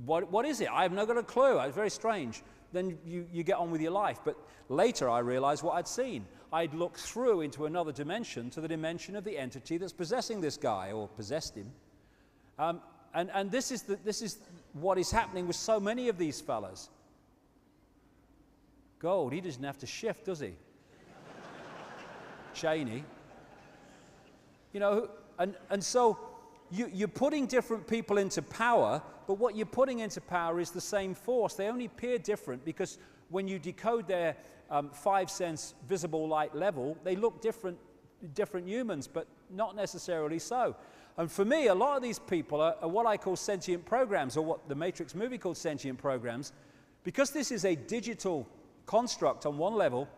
what is it? I've not got a clue. It's very strange. Then you get on with your life. But later I realized what I'd seen. I'd looked through into another dimension, to the dimension of the entity that's possessing this guy, or possessed him. And this is what is happening with so many of these fellas. Gold, he doesn't have to shift, does he? Cheney. You know, and so you're putting different people into power, but what you're putting into power is the same force. They only appear different because when you decode their 5-sense visible light level, they look different humans, but not necessarily so. And for me, a lot of these people are what I call sentient programs, or what the Matrix movie called sentient programs. Because this is a digital construct on one level,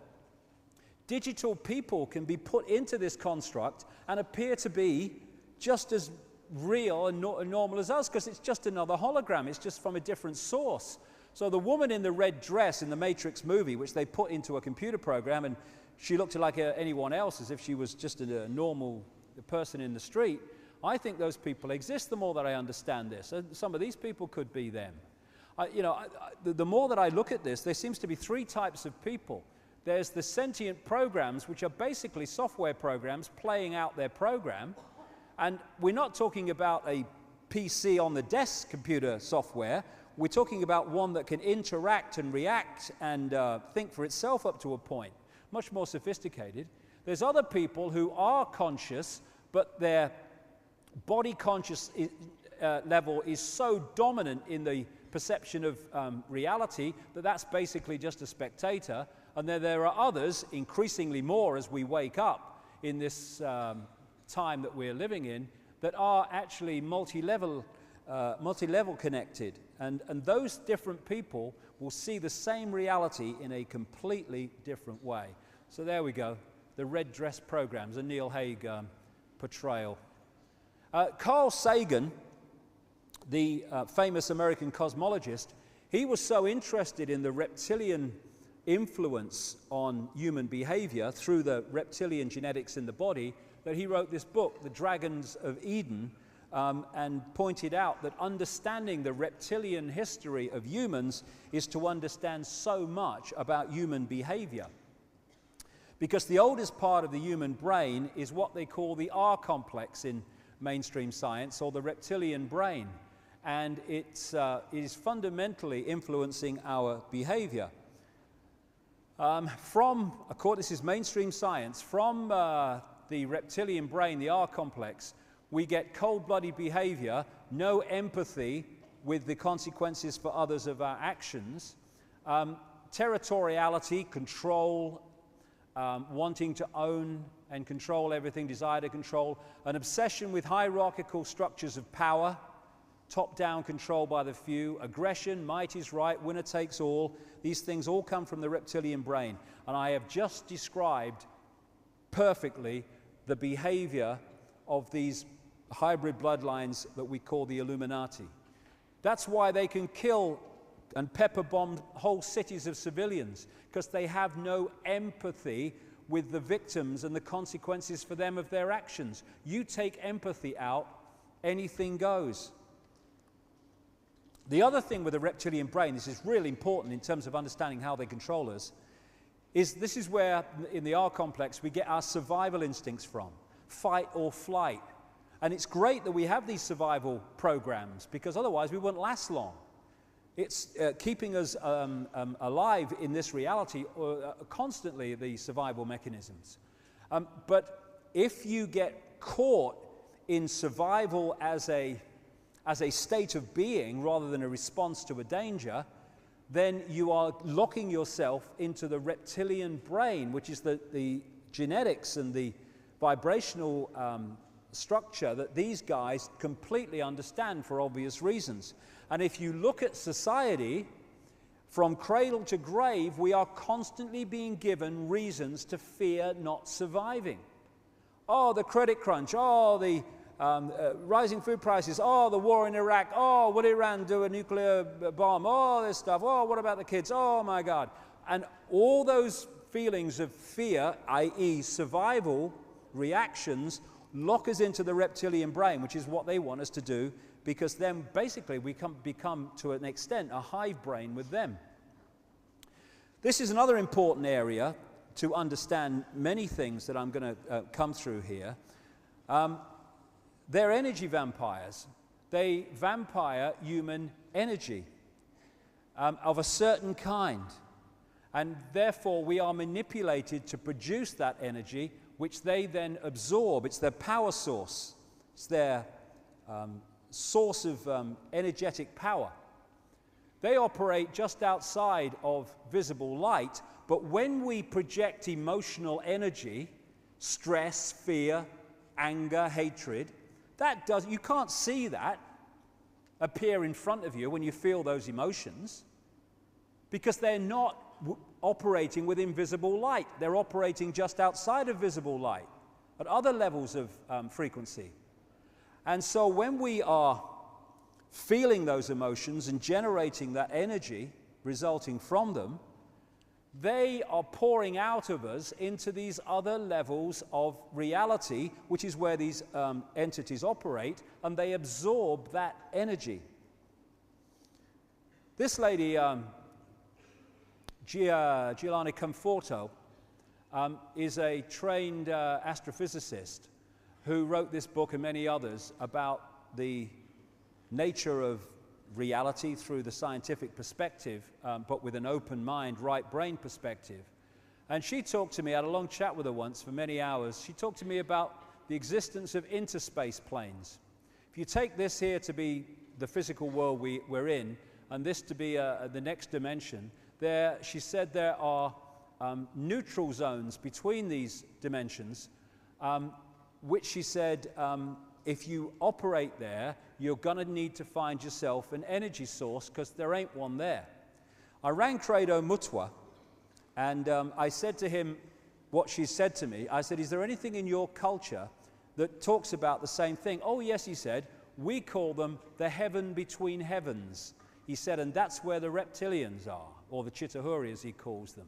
digital people can be put into this construct and appear to be just as real and normal as us, because it's just another hologram. It's just from a different source. So the woman in the red dress in the Matrix movie, which they put into a computer program, and she looked like anyone else, as if she was just a normal person in the street. I think those people exist, the more that I understand this. And some of these people could be them. The more that I look at this, there seems to be three types of people. There's the sentient programs, which are basically software programs playing out their program. And we're not talking about a PC on the desk computer software. We're talking about one that can interact and react and think for itself up to a point. Much more sophisticated. There's other people who are conscious, but their body conscious level is so dominant in the perception of reality, that's basically just a spectator. And then there are others, increasingly more as we wake up in this time that we're living in, that are actually multi-level connected. And those different people will see the same reality in a completely different way. So there we go, the red dress programs, a Neil Haig portrayal. Carl Sagan, the famous American cosmologist, he was so interested in the reptilian influence on human behavior through the reptilian genetics in the body that he wrote this book, The Dragons of Eden, and pointed out that understanding the reptilian history of humans is to understand so much about human behavior. Because the oldest part of the human brain is what they call the R complex in mainstream science, or the reptilian brain. And it is fundamentally influencing our behavior. This is mainstream science, from the reptilian brain, the R complex, we get cold-blooded behavior, no empathy with the consequences for others of our actions, territoriality, control, wanting to own and control everything, desire to control, an obsession with hierarchical structures of power, top-down control by the few, aggression, might is right, winner takes all. These things all come from the reptilian brain. And I have just described perfectly the behavior of these hybrid bloodlines that we call the Illuminati. That's why they can kill and pepper bomb whole cities of civilians, because they have no empathy with the victims and the consequences for them of their actions. You take empathy out, anything goes. The other thing with the reptilian brain, this is really important in terms of understanding how they control us, is this is where, in the R complex, we get our survival instincts from, fight or flight. And it's great that we have these survival programs, because otherwise we wouldn't last long. It's keeping us alive in this reality constantly, the survival mechanisms. But if you get caught in survival as a state of being rather than a response to a danger, then you are locking yourself into the reptilian brain, which is the genetics and the vibrational structure that these guys completely understand for obvious reasons. And if you look at society, from cradle to grave, we are constantly being given reasons to fear not surviving. Oh, the credit crunch. Oh, the rising food prices. Oh, the war in Iraq. Oh, would Iran do a nuclear bomb? Oh, this stuff. Oh, what about the kids? Oh, my God. And all those feelings of fear, i.e. survival reactions, lock us into the reptilian brain, which is what they want us to do, because then basically we become to an extent a hive brain with them. This is another important area to understand many things that I'm going to come through here. They're energy vampires. They vampire human energy of a certain kind. And therefore we are manipulated to produce that energy, which they then absorb. It's their power source. It's their source of energetic power. They operate just outside of visible light, but when we project emotional energy, stress, fear, anger, hatred, you can't see that appear in front of you when you feel those emotions, because they're not operating within visible light. They're operating just outside of visible light, at other levels of frequency. And so when we are feeling those emotions and generating that energy resulting from them, they are pouring out of us into these other levels of reality, which is where these entities operate, and they absorb that energy. This lady, Giuliana Conforto, is a trained astrophysicist who wrote this book and many others about the nature of reality through the scientific perspective, but with an open mind, right brain perspective. And she talked to me, I had a long chat with her once for many hours. She talked to me about the existence of interspace planes. If you take this here to be the physical world we're in, and this to be the next dimension. She said there are neutral zones between these dimensions, which she said if you operate there, you're going to need to find yourself an energy source because there ain't one there. I rang Credo Mutwa, and I said to him what she said to me. I said, is there anything in your culture that talks about the same thing? Oh, yes, he said. We call them the heaven between heavens. He said, and that's where the reptilians are, or the Chitahuri, as he calls them.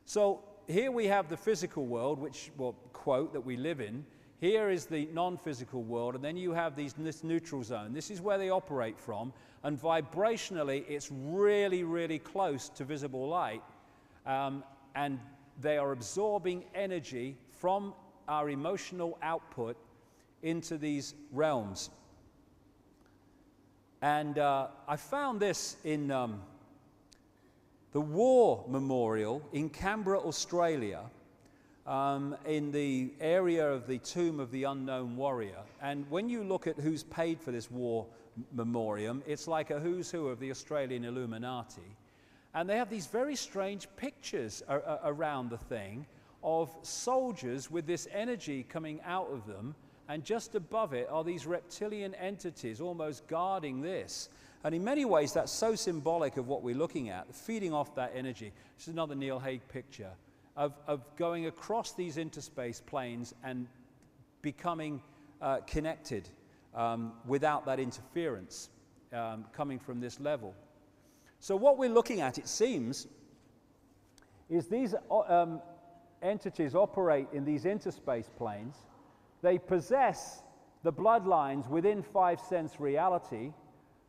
So here we have the physical world, which, well, quote, that we live in. Here is the non-physical world, and then you have this neutral zone. This is where they operate from, and vibrationally, it's really, really close to visible light, and they are absorbing energy from our emotional output into these realms. And I found this in the War Memorial in Canberra, Australia, in the area of the Tomb of the Unknown Warrior. And when you look at who's paid for this war memoriam, it's like a who's who of the Australian Illuminati. And they have these very strange pictures around the thing of soldiers with this energy coming out of them, and just above it are these reptilian entities almost guarding this. And in many ways, that's so symbolic of what we're looking at, feeding off that energy. This is another Neil Haig picture of going across these interspace planes and becoming connected without that interference coming from this level. So what we're looking at, it seems, is these entities operate in these interspace planes. They possess the bloodlines within five-sense reality.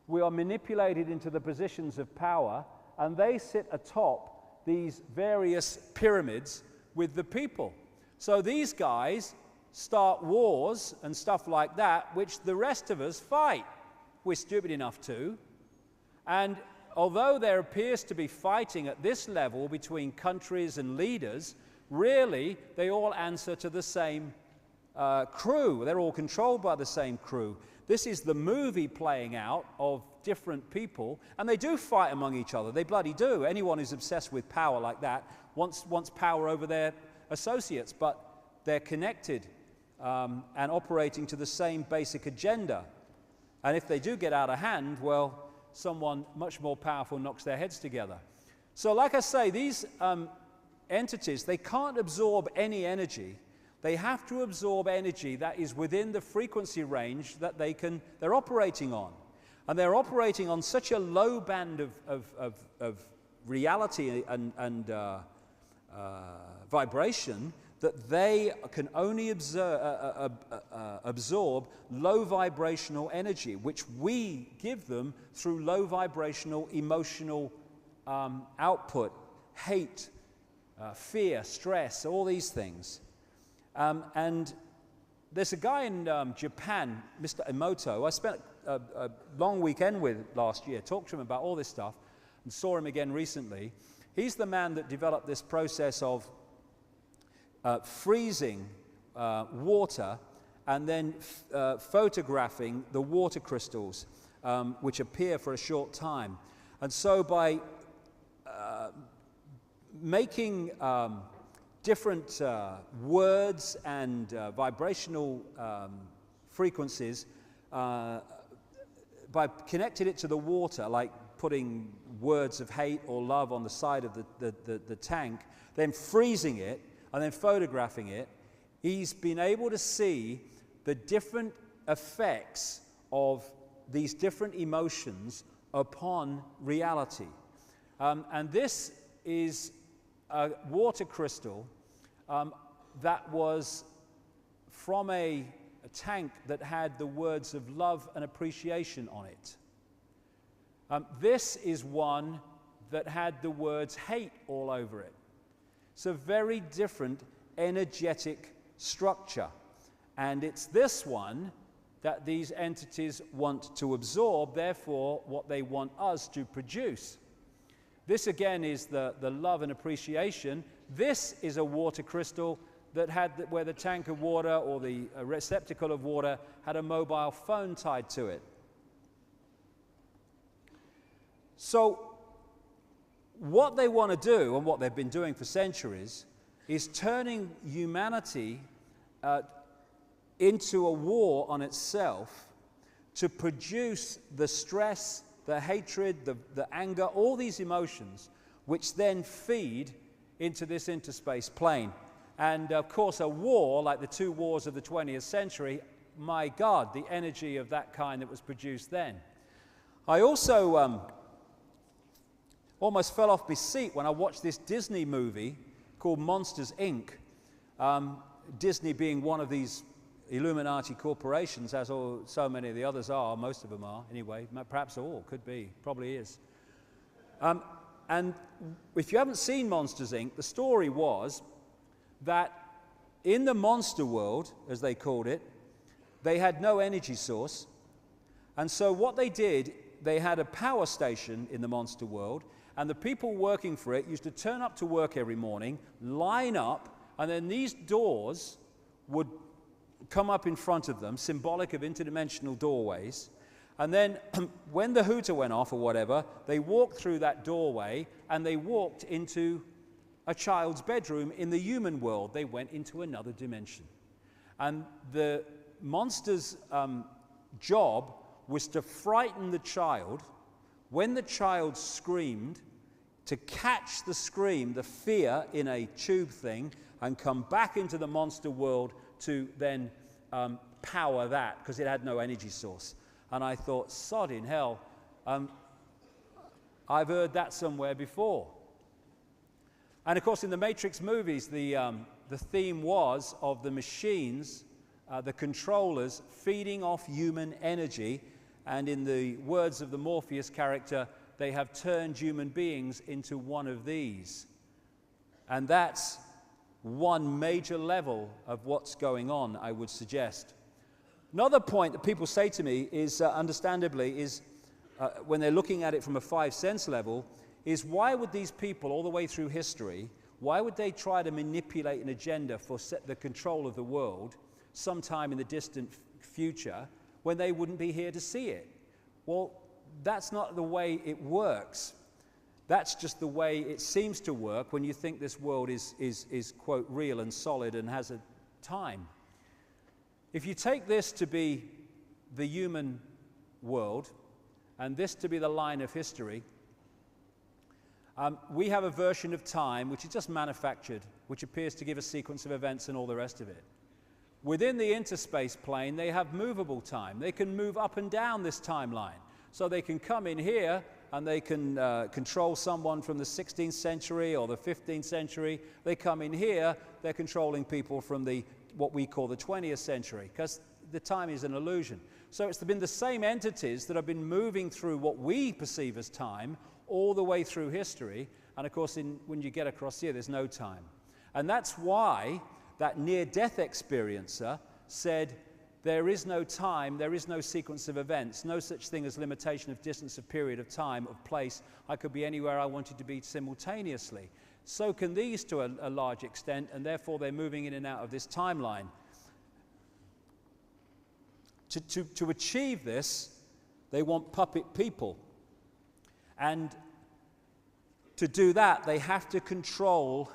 We are manipulated into the positions of power, and they sit atop these various pyramids with the people. So these guys start wars and stuff like that, which the rest of us fight. We're stupid enough to. And although there appears to be fighting at this level between countries and leaders, really they all answer to the same crew. They're all controlled by the same crew. This is the movie playing out of different people, and they do fight among each other. They bloody do. Anyone who's obsessed with power like that wants power over their associates, but they're connected and operating to the same basic agenda. And if they do get out of hand, well, someone much more powerful knocks their heads together. So like I say, these entities, they can't absorb any energy. They have to absorb energy that is within the frequency range that they're operating on. And they're operating on such a low band of reality and vibration that they can only absorb low vibrational energy, which we give them through low vibrational emotional output, hate, fear, stress, all these things. And there's a guy in Japan, Mr. Emoto, I spent a long weekend with last year, talked to him about all this stuff, and saw him again recently. He's the man that developed this process of freezing water and then photographing the water crystals, which appear for a short time. And so by making different words and vibrational frequencies, by connecting it to the water, like putting words of hate or love on the side of the tank, then freezing it and then photographing it, he's been able to see the different effects of these different emotions upon reality. And this is a water crystal that was from a tank that had the words of love and appreciation on it. This is one that had the words hate all over it. It's a very different energetic structure. And it's this one that these entities want to absorb, therefore what they want us to produce. This again is the love and appreciation. This is a water crystal that had where the tank of water or the receptacle of water had a mobile phone tied to it. So what they want to do, and what they've been doing for centuries, is turning humanity into a war on itself to produce the stress, the hatred, the anger, all these emotions, which then feed into this interspace plane. And of course, a war, like the two wars of the 20th century, my God, the energy of that kind that was produced then. I also almost fell off my seat when I watched this Disney movie called Monsters, Inc. Disney being one of these Illuminati corporations, as so many of the others are, most of them are anyway, perhaps all, could be, probably is. And if you haven't seen Monsters, Inc., the story was that in the monster world, as they called it, they had no energy source. And so what they did, they had a power station in the monster world, and the people working for it used to turn up to work every morning, line up, and then these doors would come up in front of them, symbolic of interdimensional doorways. And then when the hooter went off or whatever, they walked through that doorway and they walked into a child's bedroom in the human world. They went into another dimension. And the monster's job was to frighten the child. When the child screamed, to catch the scream, the fear, in a tube thing, and come back into the monster world to then power that, because it had no energy source. And I thought, sod in hell, I've heard that somewhere before. And of course, in the Matrix movies, the theme was of the machines, the controllers, feeding off human energy. And in the words of the Morpheus character, they have turned human beings into one of these. And that's one major level of what's going on, I would suggest. Another point that people say to me is, understandably, is when they're looking at it from a five-sense level, is why would these people, all the way through history, why would they try to manipulate an agenda for the control of the world sometime in the distant future when they wouldn't be here to see it? Well, that's not the way it works. That's just the way it seems to work when you think this world is quote, real and solid and has a time. If you take this to be the human world and this to be the line of history, we have a version of time which is just manufactured, which appears to give a sequence of events and all the rest of it. Within the interspace plane, they have movable time. They can move up and down this timeline. So they can come in here and they can control someone from the 16th century or the 15th century. They come in here, they're controlling people from what we call the 20th century, because the time is an illusion. So it's been the same entities that have been moving through what we perceive as time all the way through history. And of course, when you get across here, there's no time. And that's why that near-death experiencer said, there is no time, there is no sequence of events, no such thing as limitation of distance, of period of time, of place. I could be anywhere I wanted to be simultaneously. So can these to a large extent, and therefore they're moving in and out of this timeline. To achieve this, they want puppet people. And to do that, they have to control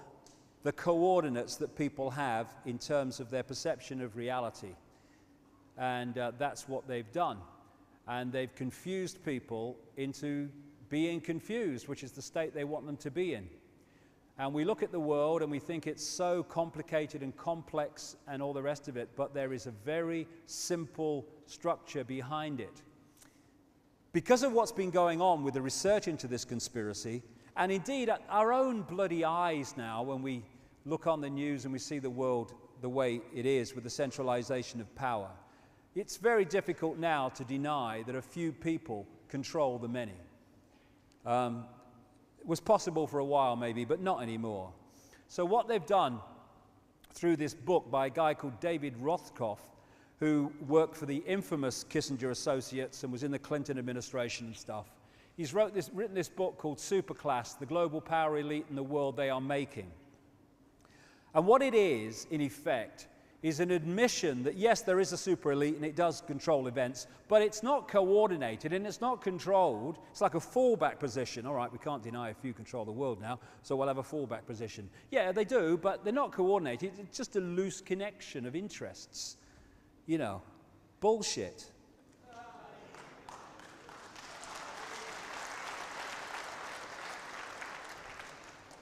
the coordinates that people have in terms of their perception of reality. And that's what they've done. And they've confused people into being confused, which is the state they want them to be in. And we look at the world and we think it's so complicated and complex and all the rest of it, but there is a very simple structure behind it. Because of what's been going on with the research into this conspiracy, and indeed our own bloody eyes now, when we look on the news and we see the world the way it is with the centralization of power, it's very difficult now to deny that a few people control the many. It was possible for a while maybe, but not anymore. So what they've done through this book by a guy called David Rothkopf, who worked for the infamous Kissinger Associates and was in the Clinton administration and stuff, he's written this book called Superclass, The Global Power Elite and the World They Are Making. And what it is, in effect, is an admission that, yes, there is a super elite and it does control events, but it's not coordinated and it's not controlled. It's like a fallback position. All right, we can't deny a few control the world now, so we'll have a fallback position. Yeah, they do, but they're not coordinated. It's just a loose connection of interests. You know, bullshit.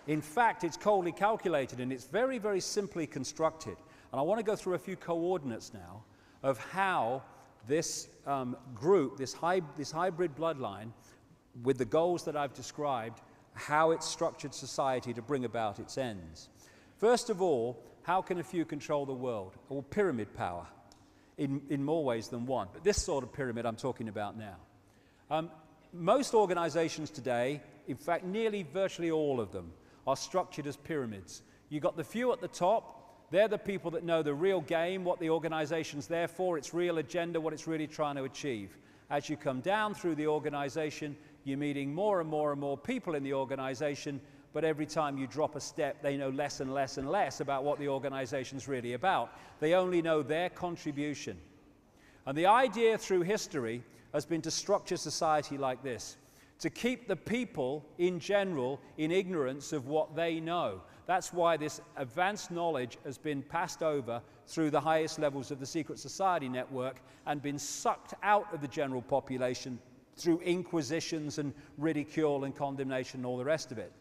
In fact, it's coldly calculated and it's very, very simply constructed. And I want to go through a few coordinates now of how this group, this hybrid bloodline, with the goals that I've described, how it's structured society to bring about its ends. First of all, how can a few control the world? Well, pyramid power, in more ways than one. But this sort of pyramid I'm talking about now. Most organizations today, in fact, nearly virtually all of them, are structured as pyramids. You've got the few at the top. They're the people that know the real game, what the organization's there for, its real agenda, what it's really trying to achieve. As you come down through the organization, you're meeting more and more and more people in the organization, but every time you drop a step, they know less and less and less about what the organization's really about. They only know their contribution. And the idea through history has been to structure society like this, to keep the people in general in ignorance of what they know. That's why this advanced knowledge has been passed over through the highest levels of the secret society network and been sucked out of the general population through inquisitions and ridicule and condemnation and all the rest of it.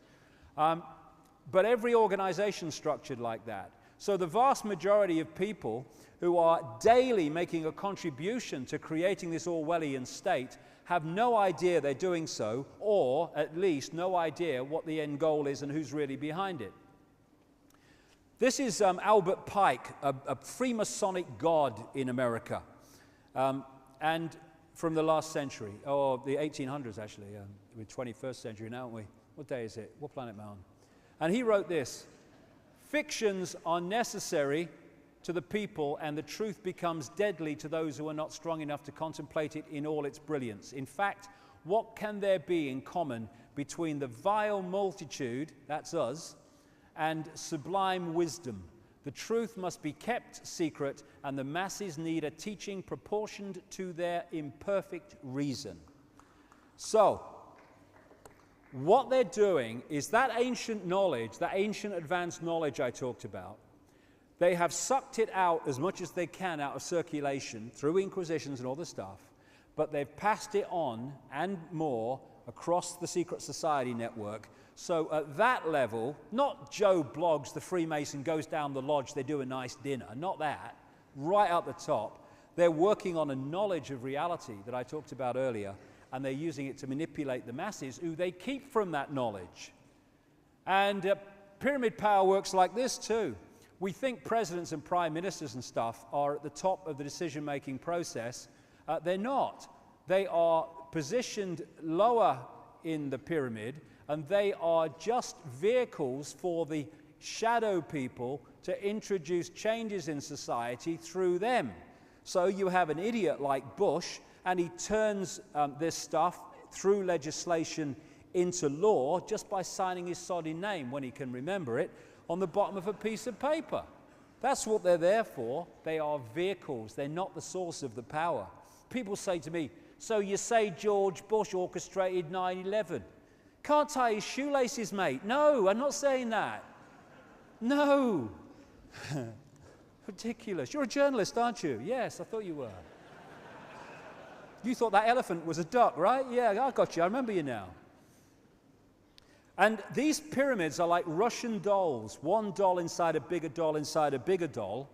But every organization is structured like that. So the vast majority of people who are daily making a contribution to creating this Orwellian state have no idea they're doing so, or at least no idea what the end goal is and who's really behind it. This is Albert Pike, a Freemasonic god in America, and from the last century, or the 1800s actually. We're 21st century now, aren't we? What day is it? What planet am I on? And he wrote this: "Fictions are necessary to the people, and the truth becomes deadly to those who are not strong enough to contemplate it in all its brilliance. In fact, what can there be in common between the vile multitude," that's us, "and sublime wisdom? The truth must be kept secret, and the masses need a teaching proportioned to their imperfect reason." So, what they're doing is that ancient knowledge, that ancient advanced knowledge I talked about, they have sucked it out as much as they can out of circulation through inquisitions and all this stuff, but they've passed it on and more across the secret society network. So at that level, not Joe Bloggs, the Freemason, goes down the lodge, they do a nice dinner, not that. Right up the top, they're working on a knowledge of reality that I talked about earlier, and they're using it to manipulate the masses, who they keep from that knowledge. And pyramid power works like this too. We think presidents and prime ministers and stuff are at the top of the decision-making process. They're not. They are positioned lower in the pyramid, and they are just vehicles for the shadow people to introduce changes in society through them. So you have an idiot like Bush, and he turns this stuff through legislation into law just by signing his soddy name, when he can remember it, on the bottom of a piece of paper. That's what they're there for. They are vehicles. They're not the source of the power. People say to me, "So you say George Bush orchestrated 9/11? Can't tie his shoelaces, mate." No, I'm not saying that. No. Ridiculous. You're a journalist, aren't you? Yes, I thought you were. You thought that elephant was a duck, right? Yeah, I got you. I remember you now. And these pyramids are like Russian dolls, one doll inside a bigger doll inside a bigger doll,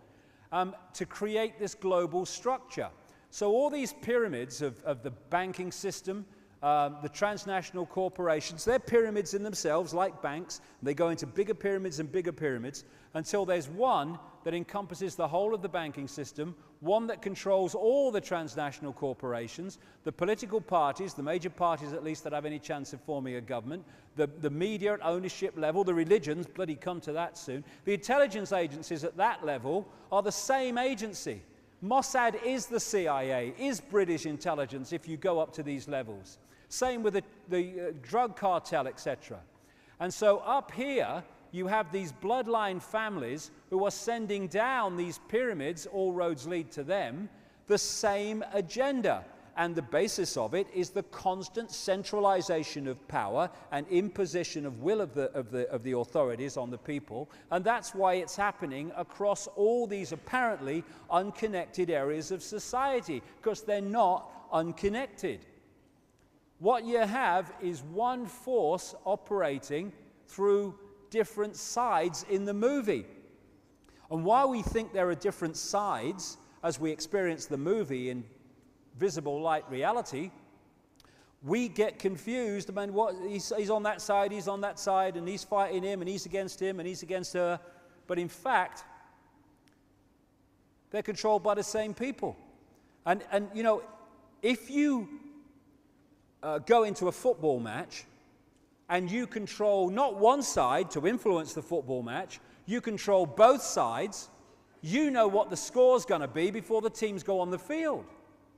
to create this global structure. So all these pyramids of the banking system, the transnational corporations, they're pyramids in themselves, like banks. They go into bigger pyramids and bigger pyramids until there's one that encompasses the whole of the banking system, one that controls all the transnational corporations, the political parties, the major parties at least that have any chance of forming a government, the media at ownership level, the religions, bloody come to that soon. The intelligence agencies at that level are the same agency. Mossad is the CIA, is British intelligence if you go up to these levels. Same with the drug cartel, etc. And so up here, you have these bloodline families who are sending down these pyramids, all roads lead to them, the same agenda. And the basis of it is the constant centralization of power and imposition of will of the authorities on the people. And that's why it's happening across all these apparently unconnected areas of society, because they're not unconnected. What you have is one force operating through different sides in the movie. And while we think there are different sides as we experience the movie in visible light reality, we get confused. I mean, he's on that side, and he's fighting him, and he's against him, and he's against her. But in fact, they're controlled by the same people. And you know, if you go into a football match and you control not one side to influence the football match, you control both sides, you know what the score's going to be before the teams go on the field.